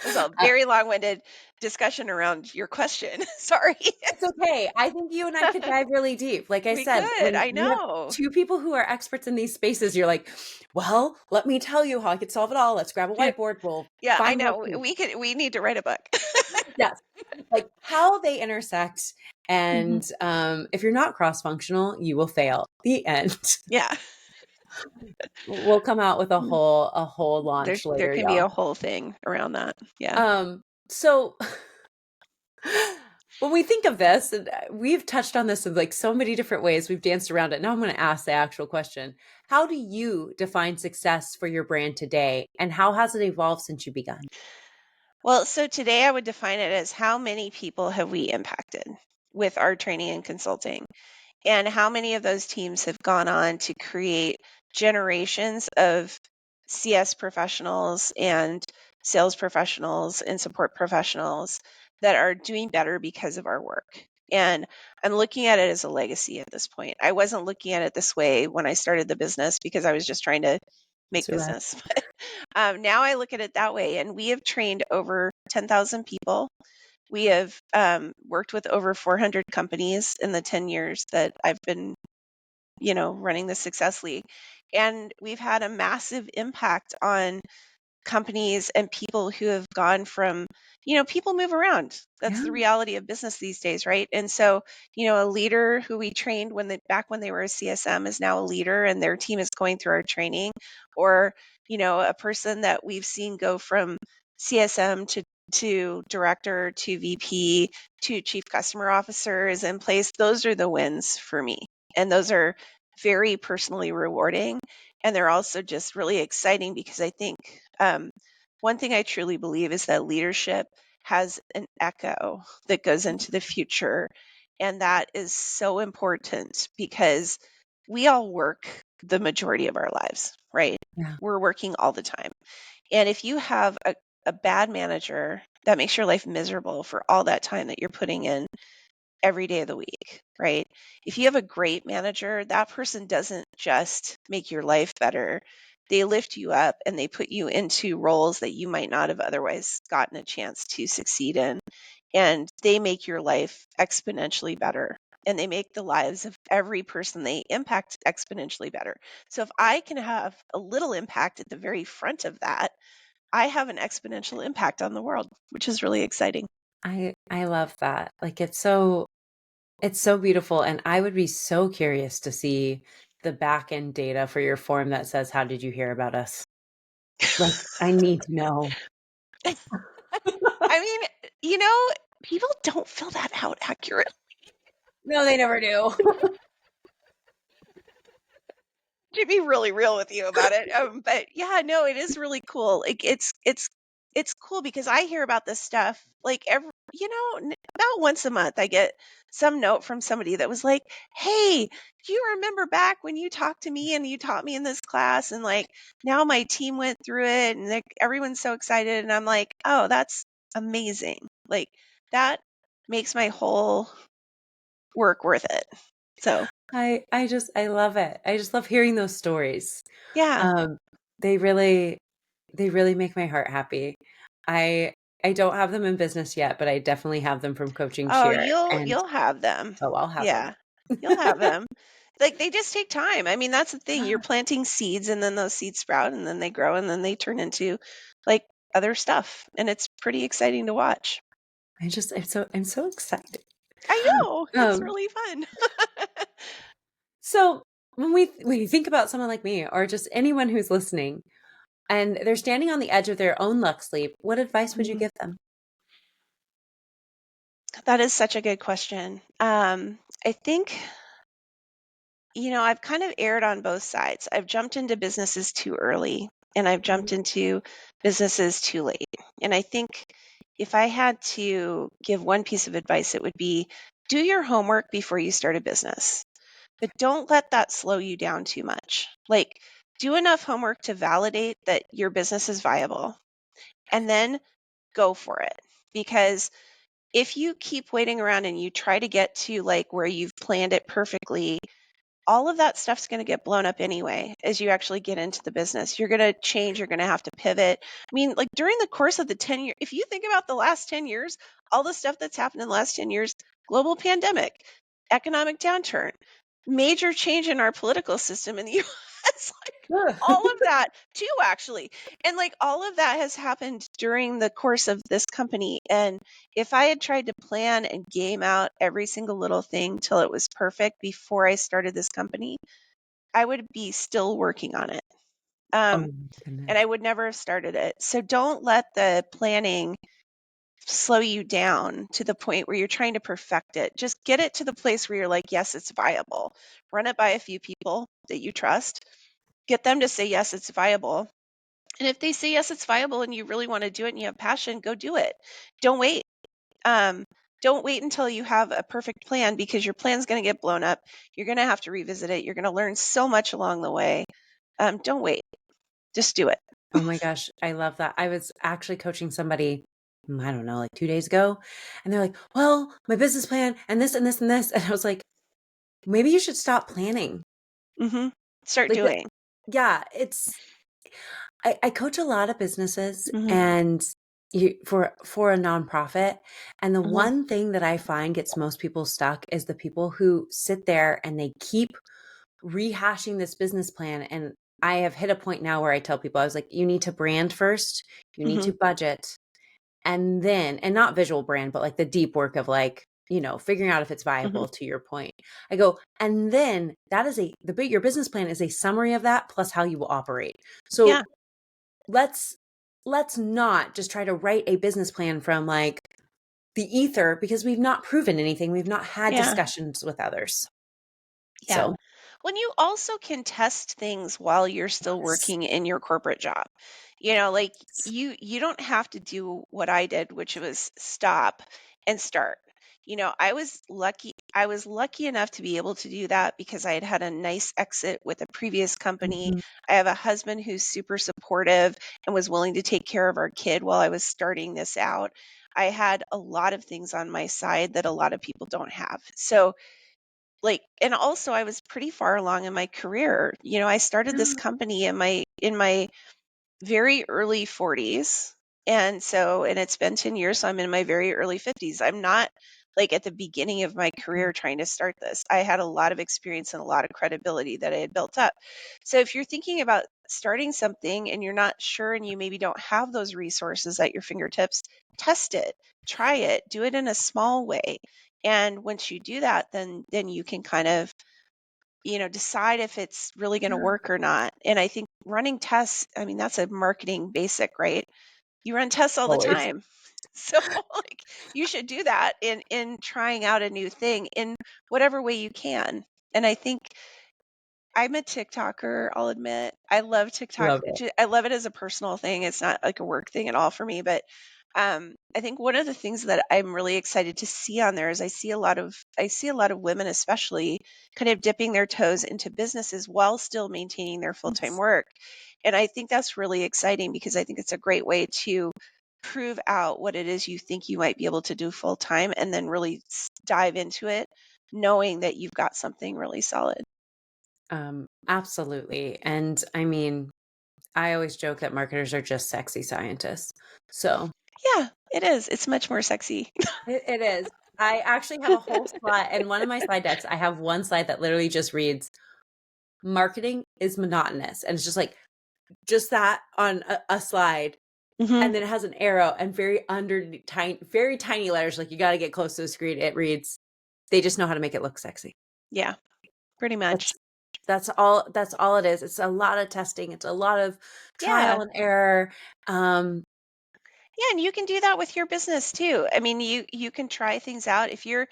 it was a very long-winded discussion around your question. Sorry. It's okay. I think you and I could dive really deep. Like I We said, could. when I you have know. 2 people who are experts in these spaces, you're like, well, let me tell you how I could solve it all. Let's grab a whiteboard. We'll Yeah, I find know. out. We need to write a book. Yes. Like how they intersect. And if you're not cross-functional, you will fail. The end. Yeah. We'll come out with a whole launch later. There can be a whole thing around that. Yeah. So When we think of this, and we've touched on this in like so many different ways, we've danced around it. Now I'm going to ask the actual question. How do you define success for your brand today, and how has it evolved since you begun? Well, so today I would define it as how many people have we impacted with our training and consulting, and how many of those teams have gone on to create generations of CS professionals and sales professionals and support professionals that are doing better because of our work. And I'm looking at it as a legacy at this point. I wasn't looking at it this way when I started the business because I was just trying to make Survive. business. Now I look at it that way, and we have trained over 10,000 people. We have worked with over 400 companies in the 10 years that I've been, running the Success League. And we've had a massive impact on companies and people who have gone from, people move around. That's Yeah. the reality of business these days, right? And so, a leader who we trained back when they were a CSM is now a leader and their team is going through our training, or, a person that we've seen go from CSM to director to VP to chief customer officer is in place. Those are the wins for me. And those are very personally rewarding. And they're also just really exciting because I think one thing I truly believe is that leadership has an echo that goes into the future. And that is so important because we all work the majority of our lives, right? Yeah. We're working all the time. And if you have a bad manager that makes your life miserable for all that time that you're putting in every day of the week, right? If you have a great manager, that person doesn't just make your life better. They lift you up and they put you into roles that you might not have otherwise gotten a chance to succeed in. And they make your life exponentially better. And they make the lives of every person they impact exponentially better. So if I can have a little impact at the very front of that, I have an exponential impact on the world, which is really exciting. I love that. Like it's so beautiful, and I would be so curious to see the back end data for your form that says, "How did you hear about us?" Like, I need to know. I mean, you know, people don't fill that out accurately. No, they never do. To be really real with you about it. But yeah, no, it is really cool. Like it's cool because I hear about this stuff like about once a month I get some note from somebody that was like, "Hey, do you remember back when you talked to me and you taught me in this class and like now my team went through it and like everyone's so excited." And I'm like, "Oh, that's amazing." Like that makes my whole work worth it. So, I love it. I just love hearing those stories. yeah. Um, they really they really make my heart happy. I I don't have them in business yet, but I definitely have them from coaching Oh, cheer, you'll and you'll have them. oh, I'll have them. Yeah. You'll have them. Like they just take time. I mean, that's the thing. You're Yeah. planting seeds and then those seeds sprout and then they grow and then they turn into like other stuff. And it's pretty exciting to watch. I'm so excited. I know. It's Um, really fun. so when you think about someone like me or just anyone who's listening and they're standing on the edge of their own luck sleep, what advice would you Mhm. give them? That is such a good question. I think, I've kind of erred on both sides. I've jumped into businesses too early and I've jumped into businesses too late. And I think if I had to give one piece of advice, it would be do your homework before you start a business, but don't let that slow you down too much. Like, do enough homework to validate that your business is viable and then go for it. Because if you keep waiting around and you try to get to like where you've planned it perfectly, all of that stuff's going to get blown up anyway as you actually get into the business. You're going to change, you're going to have to pivot. I mean, like during the course of the 10 years, if you think about the last 10 years, all the stuff that's happened in the last 10 years, global pandemic, economic downturn, major change in our political system in the US, like all of that too, actually. And like all of that has happened during the course of this company. And if I had tried to plan and game out every single little thing till it was perfect before I started this company, I would be still working on it. Oh Um, my and goodness. I would never have started it. So don't let the planning slow you down to the point where you're trying to perfect it. Just get it to the place where you're like, yes, it's viable. Run it by a few people that you trust. Get them to say, yes, it's viable. And if they say, yes, it's viable and you really want to do it and you have passion, go do it. Don't wait. Um, don't wait until you have a perfect plan, because your plan's going to get blown up. You're going to have to revisit it. You're going to learn so much along the way. Don't wait. Just do it. Oh my gosh, I love that. I was actually coaching somebody, I don't know, like 2 days ago, and they're like, "Well, my business plan and this and this and this." And I was like, "Maybe you should stop planning." Mm-hmm. Start Like doing. yeah, I coach a lot of businesses Mm-hmm. and for a nonprofit, and the Mm-hmm. one thing that I find gets most people stuck is the people who sit there and they keep rehashing this business plan. And I have hit a point now where I tell people, I was like, you need to brand first, you need Mm-hmm. to budget, and then, and not visual brand, but like the deep work of like, figuring out if it's Mm-hmm. viable, to your point. I go, and then that is your business plan is a summary of that plus how you will operate. So Yeah. let's not just try to write a business plan from like the ether, because we've not proven anything. We've not had Yeah. discussions with others. Yeah. So When you also can test things while you're still yes. working in your corporate job. Like you don't have to do what I did, which was stop and start. I was lucky enough to be able to do that because I had had a nice exit with a previous company. Mhm. I have a husband who's super supportive and was willing to take care of our kid while I was starting this out. I had a lot of things on my side that a lot of people don't have. So, and also I was pretty far along in my career. I started this company in my very early 40s. And it's been 10 years, so I'm in my very early 50s. I'm not like at the beginning of my career trying to start this. I had a lot of experience and a lot of credibility that I had built up. So if you're thinking about starting something and you're not sure and you maybe don't have those resources at your fingertips, test it, try it, do it in a small way. And once you do that, then you can kind of decide if it's really going to work or not. And I think running tests, I mean, that's a marketing basic, right? You run tests all the Always. time. So like you should do that in trying out a new thing in whatever way you can. And I think I'm a TikToker, I'll admit. I love TikTok. Love it. I love it as a personal thing. It's not like a work thing at all for me. But I think one of the things that I'm really excited to see on there is I see a lot of women, especially, kind of dipping their toes into businesses while still maintaining their full-time Yes. work. And I think that's really exciting because I think it's a great way to prove out what it is you think you might be able to do full time and then really dive into it, knowing that you've got something really solid. Absolutely. And I mean, I always joke that marketers are just sexy scientists. So Yeah, it is. It's much more sexy. it is. I actually have a whole slide in one of my slide decks. I have one slide that literally just reads, marketing is monotonous. And it's just like, just that on a slide. Hmm. And then it has an arrow and very tiny letters. Like you got to get close to the screen. It reads, they just know how to make it look sexy. Yeah, pretty much. That's that's all it is. It's a lot of testing. It's a lot of Yeah. trial and error. Um, Yeah, and you can do that with your business too. I mean, you can try things out. If you're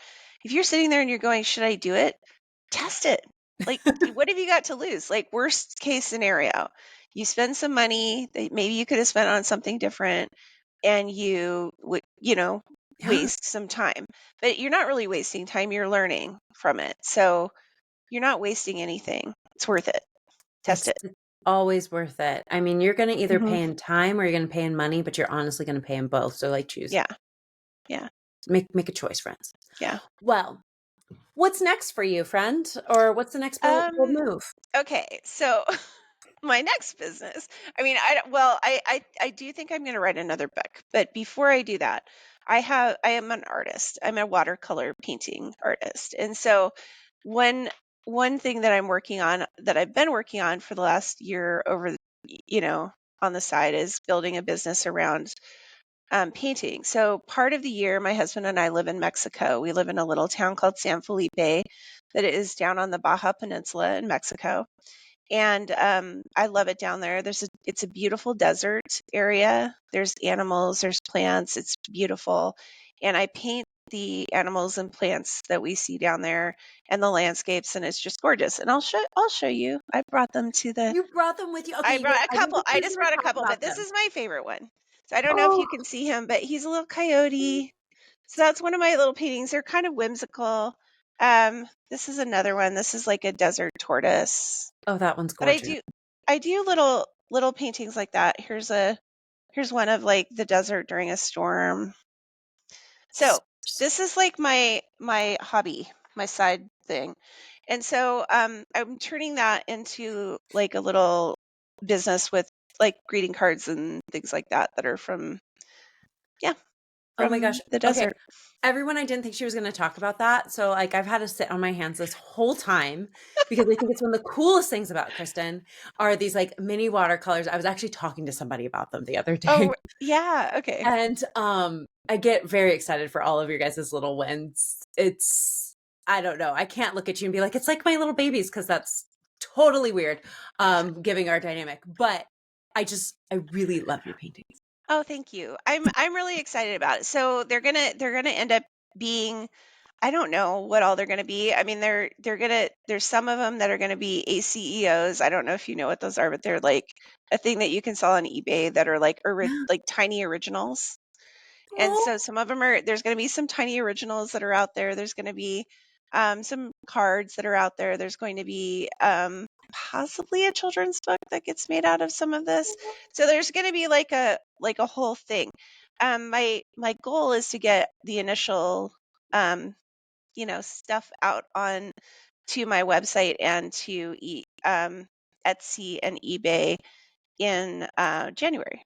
sitting there and you're going, should I do it? Test it. Like, what have you got to lose? Like, worst case scenario, you spend some money that maybe you could have spent on something different, and you would, yeah, waste some time. But you're not really wasting time. You're learning from it. So you're not wasting anything. It's worth it. Test it. it's always worth it. I mean, you're going to either Hmm. pay in time or you're going to pay in money, but you're honestly going to pay in both. So like choose. Yeah. Yeah. Make a choice, friends. Yeah. Well, what's next for you, friend? Or what's the next bold Um, move? okay. So my next business. I mean, I do think I'm going to write another book, but before I do that, I am an artist. I'm a watercolor painting artist. And so one thing that I'm working on, that I've been working on for the last year you know, on the side, is building a business around painting. So part of the year, my husband and I live in Mexico. We live in a little town called San Felipe that is down on the Baja Peninsula in Mexico. And I love it down there. It's a beautiful desert area. There's animals, there's plants. It's beautiful. And I paint the animals and plants that we see down there and the landscapes, and it's just gorgeous. And I'll show you. I brought them to the You brought them with you. Okay, I you guys, brought a I didn't couple. think I you were just going to brought a talk couple, about but this them. is my favorite one. So I don't know if Oh, you can see him, but he's a little coyote. So that's one of my little paintings. They're kind of whimsical. This is another one. This is like a desert tortoise. oh, that one's But I gorgeous. do I do little paintings like that. Here's one of like the desert during a storm. So this is like my hobby, my side thing. And so I'm turning that into like a little business with like greeting cards and things like that that are from yeah, Oh my gosh. from the Okay. desert. Everyone, I didn't think she was going to talk about that. So, like, I've had to sit on my hands this whole time because I think it's one of the coolest things about Kristen are these like mini watercolors. I was actually talking to somebody about them the other day. Oh, yeah, okay. And I get very excited for all of your guys' little wins. It's I don't know. I can't look at you and be like, it's like my little babies, because that's totally weird, giving our dynamic. But I really love your paintings. Oh, thank you. I'm really excited about it. So they're gonna end up being I don't know what all they're gonna be. I mean, there's some of them that are gonna be ACEOs. I don't know if you know what those are, but they're like a thing that you can sell on eBay that are like tiny originals. And Oh, so some of them there's going to be some tiny originals that are out there. There's going to be some cards that are out there. There's going to be possibly a children's book that gets made out of some of this. So there's going to be like a whole thing. My goal is to get the initial stuff out on to my website and to Etsy and eBay in January.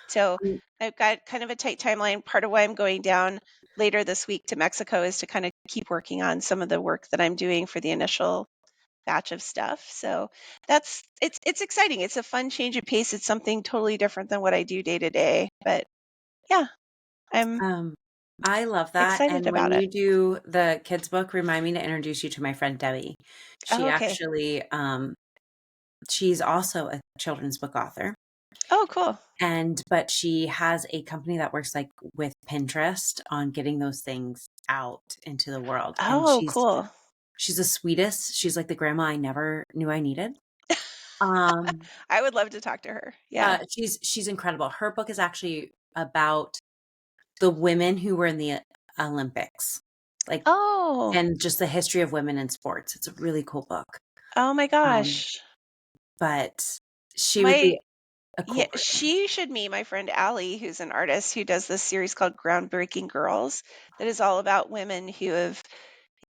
So I've got kind of a tight timeline. Part of why I'm going down later this week to Mexico is to kind of keep working on some of the work that I'm doing for the initial batch of stuff. So it's exciting. It's a fun change of pace. It's something totally different than what I do day to day. But yeah, I'm um, I love that. excited And when about it. you do the kids book, remind me to introduce you to my friend Debbie. She Oh, okay. actually, she's also a children's book author. Oh, cool. But she has a company that works like with Pinterest on getting those things out into the world. And Oh, cool. she's the sweetest. She's like the grandma I never knew I needed. Um, I would love to talk to her. Yeah. she's incredible. Her book is actually about the women who were in the Olympics, like, Oh, and just the history of women in sports. It's a really cool book. oh my Um, gosh. but she would My be a Yeah, cool person. she should meet my friend Allie, who's an artist who does this series called Groundbreaking Girls that is all about women who have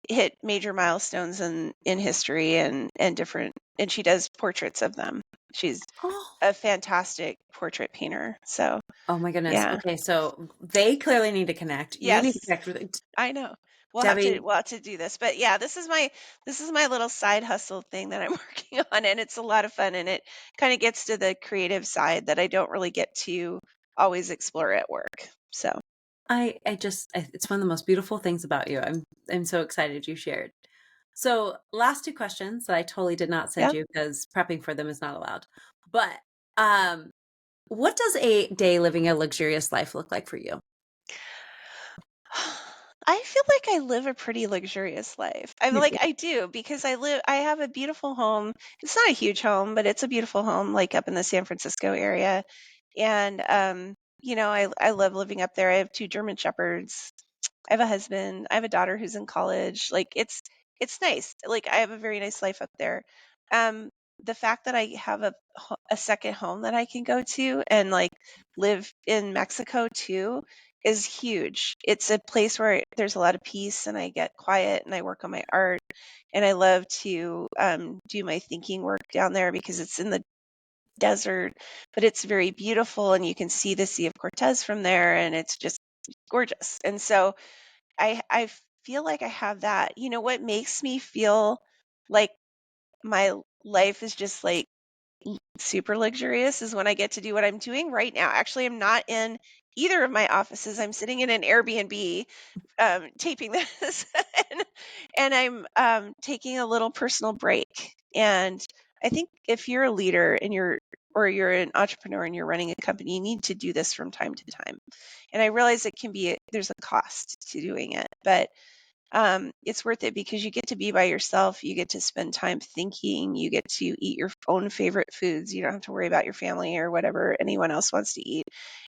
hit major milestones in history and different and she does portraits of them. She's Oh, a fantastic portrait painter. So, oh my goodness. yeah. Okay, so they clearly need to connect. You need to Yes. connect with I know. Debbie. We'll have to do this. But yeah, this is my little side hustle thing that I'm working on and it's a lot of fun and it kind of gets to the creative side that I don't really get to always explore at work. So, It's one of the most beautiful things about you. I'm so excited you shared. So, last two questions that I totally did not send yeah. you because prepping for them is not allowed. But um, what does a day living a luxurious life look like for you? I feel like I live a pretty luxurious life. You do. I do because I have a beautiful home. It's not a huge home, but it's a beautiful home like up in the San Francisco area. And I love living up there. I have two German shepherds. I have a husband. I have a daughter who's in college. Like it's nice. Like I have a very nice life up there. Um, the fact that I have a second home that I can go to and like live in Mexico too is huge. It's a place where there's a lot of peace and I get quiet and I work on my art and I love to do my thinking work down there because it's in the desert, but it's very beautiful and you can see the Sea of Cortez from there and it's just gorgeous. And so I feel like I have that. You know what makes me feel like my life is just like super luxurious is when I get to do what I'm doing right now. Actually, I'm not in either of my offices. I'm sitting in an Airbnb taping this, and I'm taking a little personal break. And I think if you're a leader and you're an entrepreneur and you're running a company, you need to do this from time to time. And I realize there's a cost to doing it, but it's worth it because you get to be by yourself. You get to spend time thinking. You get to eat your own favorite foods. You don't have to worry about your family or whatever anyone else wants to eat.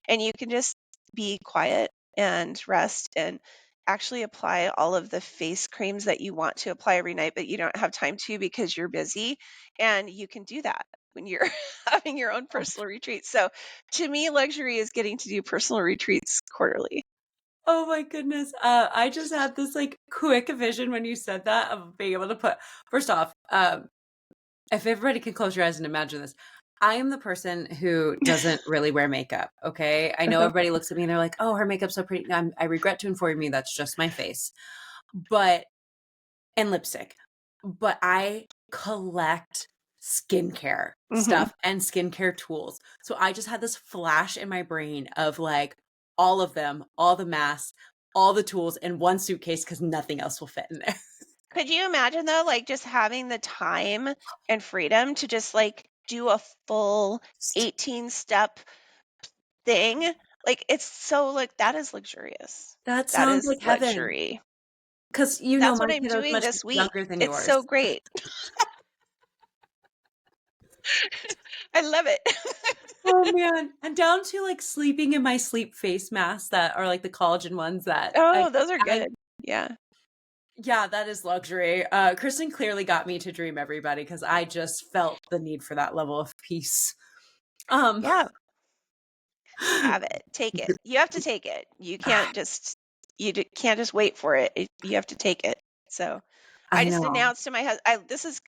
And you can just be quiet and rest and actually apply all of the face creams that you want to apply every night, but you don't have time to because you're busy. And you can do that when you're having your own personal retreat. So to me, luxury is getting to do personal retreats quarterly. Oh my goodness. I just had this like quick vision when you said that of being able to put, first off, if everybody can close your eyes and imagine this, I am the person who doesn't really wear makeup. Okay. I know everybody looks at me and they're like, oh, her makeup's so pretty. I regret to inform you that's just my face, and lipstick. But I collect skincare Mhm. stuff and skincare tools. So I just had this flash in my brain of like all of them, all the masks, all the tools in one suitcase because nothing else will fit in there. Could you imagine though, like just having the time and freedom to just like do a full 18-step thing? Like it's so like that is luxurious. That That sounds is like heaven. luxury. Because That's my what I'm kiddo's doing much this week. younger than It's yours. so great. I love it. Oh man. And down to like sleeping in my sleep face masks that are like the collagen ones that Oh, those are good. Yeah. yeah, that is luxury. Kristen clearly got me to dream everybody because I just felt the need for that level of peace. Um Yeah. Have it. Take it. You have to take it. You can't just can't just wait for it. You have to take it. So I I just know. announced to my husband, this is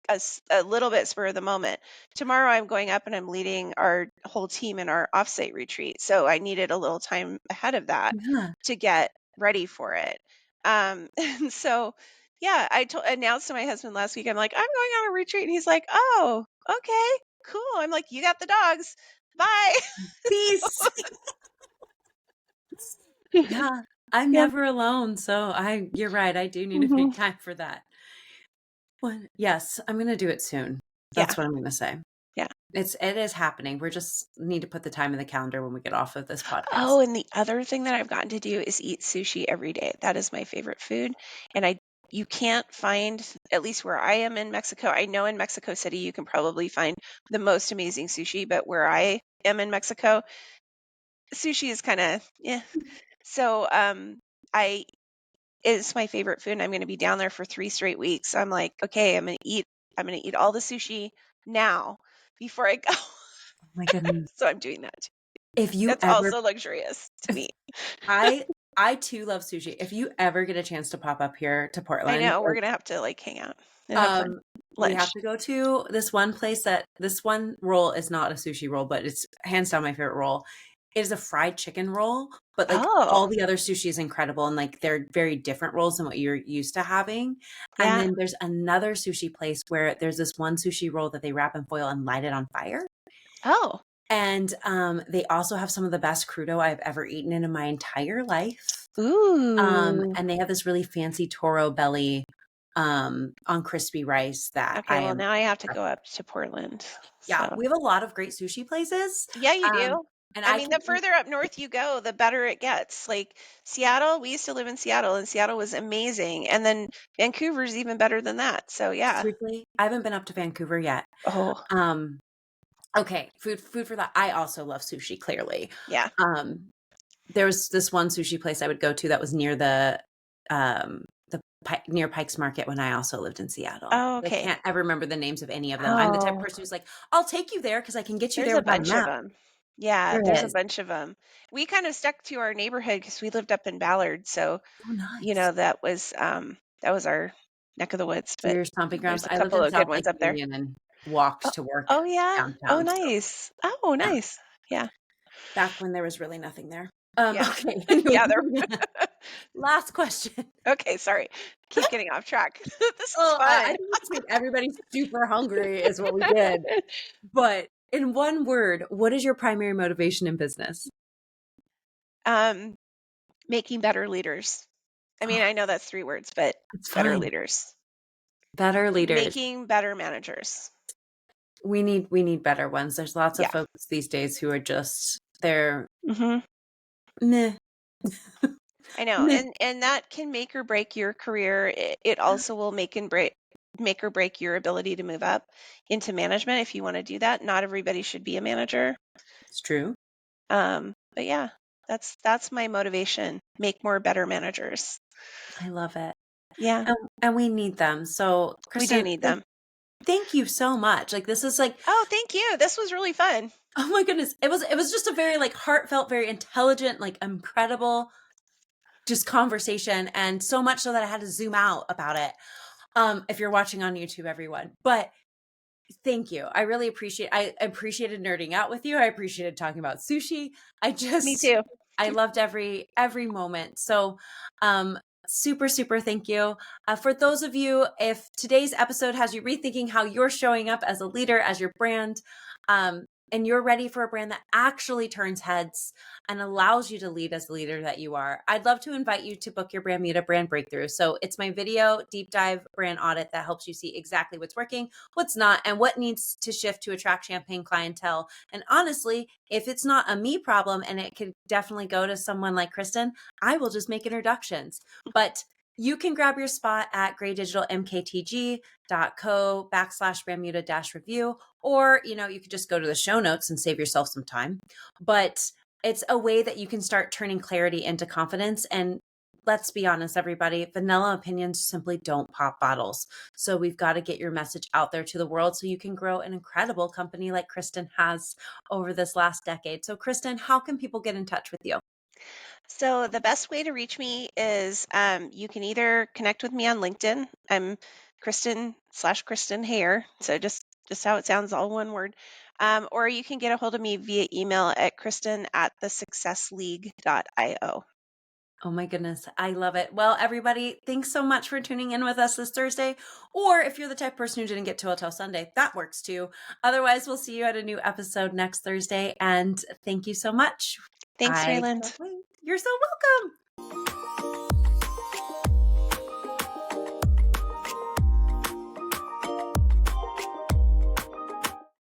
a little bit spur of the moment. Tomorrow I'm going up and I'm leading our whole team in our offsite retreat. So I needed a little time ahead of that Yeah. to get ready for it. And so, yeah, announced to my husband last week, I'm like, I'm going on a retreat. And he's like, oh, okay, cool. I'm like, you got the dogs. Bye. Peace. Yeah. I'm Yeah. never alone. So you're right. I do need to Mhm. make time for that. Well, yes, I'm gonna do it soon. Yeah. That's what I'm gonna say. Yeah. It is happening. We're just need to put the time in the calendar when we get off of this podcast. Oh, and the other thing that I've gotten to do is eat sushi every day. That is my favorite food. And you can't find, at least where I am in Mexico, I know in Mexico City you can probably find the most amazing sushi, but where I am in Mexico, sushi is kind of, yeah. So, I it's my favorite food and I'm going to be down there for 3 straight weeks. I'm like, okay, I'm going to eat all the sushi now before I go. Oh my goodness. So I'm doing that too. If you That's ever also luxurious to me. I I too love sushi. If you ever get a chance to pop up here to I Portland, know we're like, gonna have to like hang out and have fun. we have Lunch. to go to this one place that this one roll is not a sushi roll, but it's hands down my favorite roll. It is a fried chicken roll, but like Oh, all the other sushi is incredible and like they're very different rolls than what you're used to having. And yeah. then there's another sushi place where there's this one sushi roll that they wrap in foil and light it on fire. Oh. And they also have some of the best crudo I've ever eaten in my entire life. Ooh. And they have this really fancy toro belly on crispy rice that Okay, I well am now I have to go obsessed. up to Portland. Yeah, So we have a lot of great sushi places. yeah, you Um, do. and I I mean, can the eat further up north you go, the better it gets. Like Seattle, we used to live in Seattle, and Seattle was amazing. And then Vancouver's even better than that. So yeah. seriously, I haven't been up to Vancouver yet. Oh, Um, okay, food for that. I also love sushi, clearly. yeah. Um, there was this one sushi place I would go to that was near near Pike's Market when I also lived in Seattle. Oh, I okay. can't ever remember the names of any of them. I'm the type of Oh, person who's like, I'll take you there because I can get you there's there a without a bunch of map. them. Yeah, There there's a is. bunch of them. We kind of stuck to our neighborhood because we lived up in Ballard, so Oh, nice. that was our neck of the woods, but Your stomping grounds. there's a I lived couple in of good South ones Lake up there. Union and walked Oh, to work oh yeah. Oh, downtown. So nice. Oh, yeah, nice. Yeah. back when there was really nothing there. Yeah. Okay. Anyway, Yeah, there. last question. Okay, sorry. Keep getting off track. This is Oh, I fun. think we just made everybody super hungry is what we did. But in one word, what is your primary motivation in business? Um, Making better leaders. I Oh, mean, I know that's 3 words, but it's better fine. leaders. Better leaders. Making better managers. We need better ones. There's lots of Yeah. folks these days who are just they're Hmm. meh. I know, Meh. and that can make or break your career. It also will make or break your ability to move up into management if you want to do that. Not everybody should be a manager. It's true. But yeah, that's my motivation. Make more better managers. I love it. Yeah, And we need them. So, we do Kristen, need them. thank you so much. Like this is like, Oh, thank you. This was really fun. oh my goodness. It was just a very like heartfelt, very intelligent, like incredible just conversation, and so much so that I had to zoom out about it. If you're watching on YouTube, everyone. But thank you. I appreciated nerding out with you. I appreciated talking about sushi. Me too. I loved every moment. So super, super thank you. For those of you, if today's episode has you rethinking how you're showing up as a leader, as your brand, and you're ready for a brand that actually turns heads and allows you to lead as the leader that you are, I'd love to invite you to book your Brand Muta Brand Breakthrough. So it's my video deep dive brand audit that helps you see exactly what's working, what's not, and what needs to shift to attract champagne clientele. And honestly, if it's not a me problem and it could definitely go to someone like Kristen, I will just make introductions. But you can grab your spot at graydigitalmktg.co/brandmuta-review, or, you could just go to the show notes and save yourself some time. But it's a way that you can start turning clarity into confidence. And let's be honest, everybody, vanilla opinions simply don't pop bottles. So we've got to get your message out there to the world so you can grow an incredible company like Kristen has over this last decade. So Kristen, how can people get in touch with you? So the best way to reach me is you can either connect with me on LinkedIn. I'm Kristen Hayer. So just how it sounds, all one word. Or you can get a hold of me via email at kristen@thesuccessleague.io. Oh my goodness. I love it. Well, everybody, thanks so much for tuning in with us this Thursday. Or if you're the type of person who didn't get to until Sunday, that works too. Otherwise, we'll see you at a new episode next Thursday. And thank you so much. Thanks, I Rayland. can't wait. You're so welcome.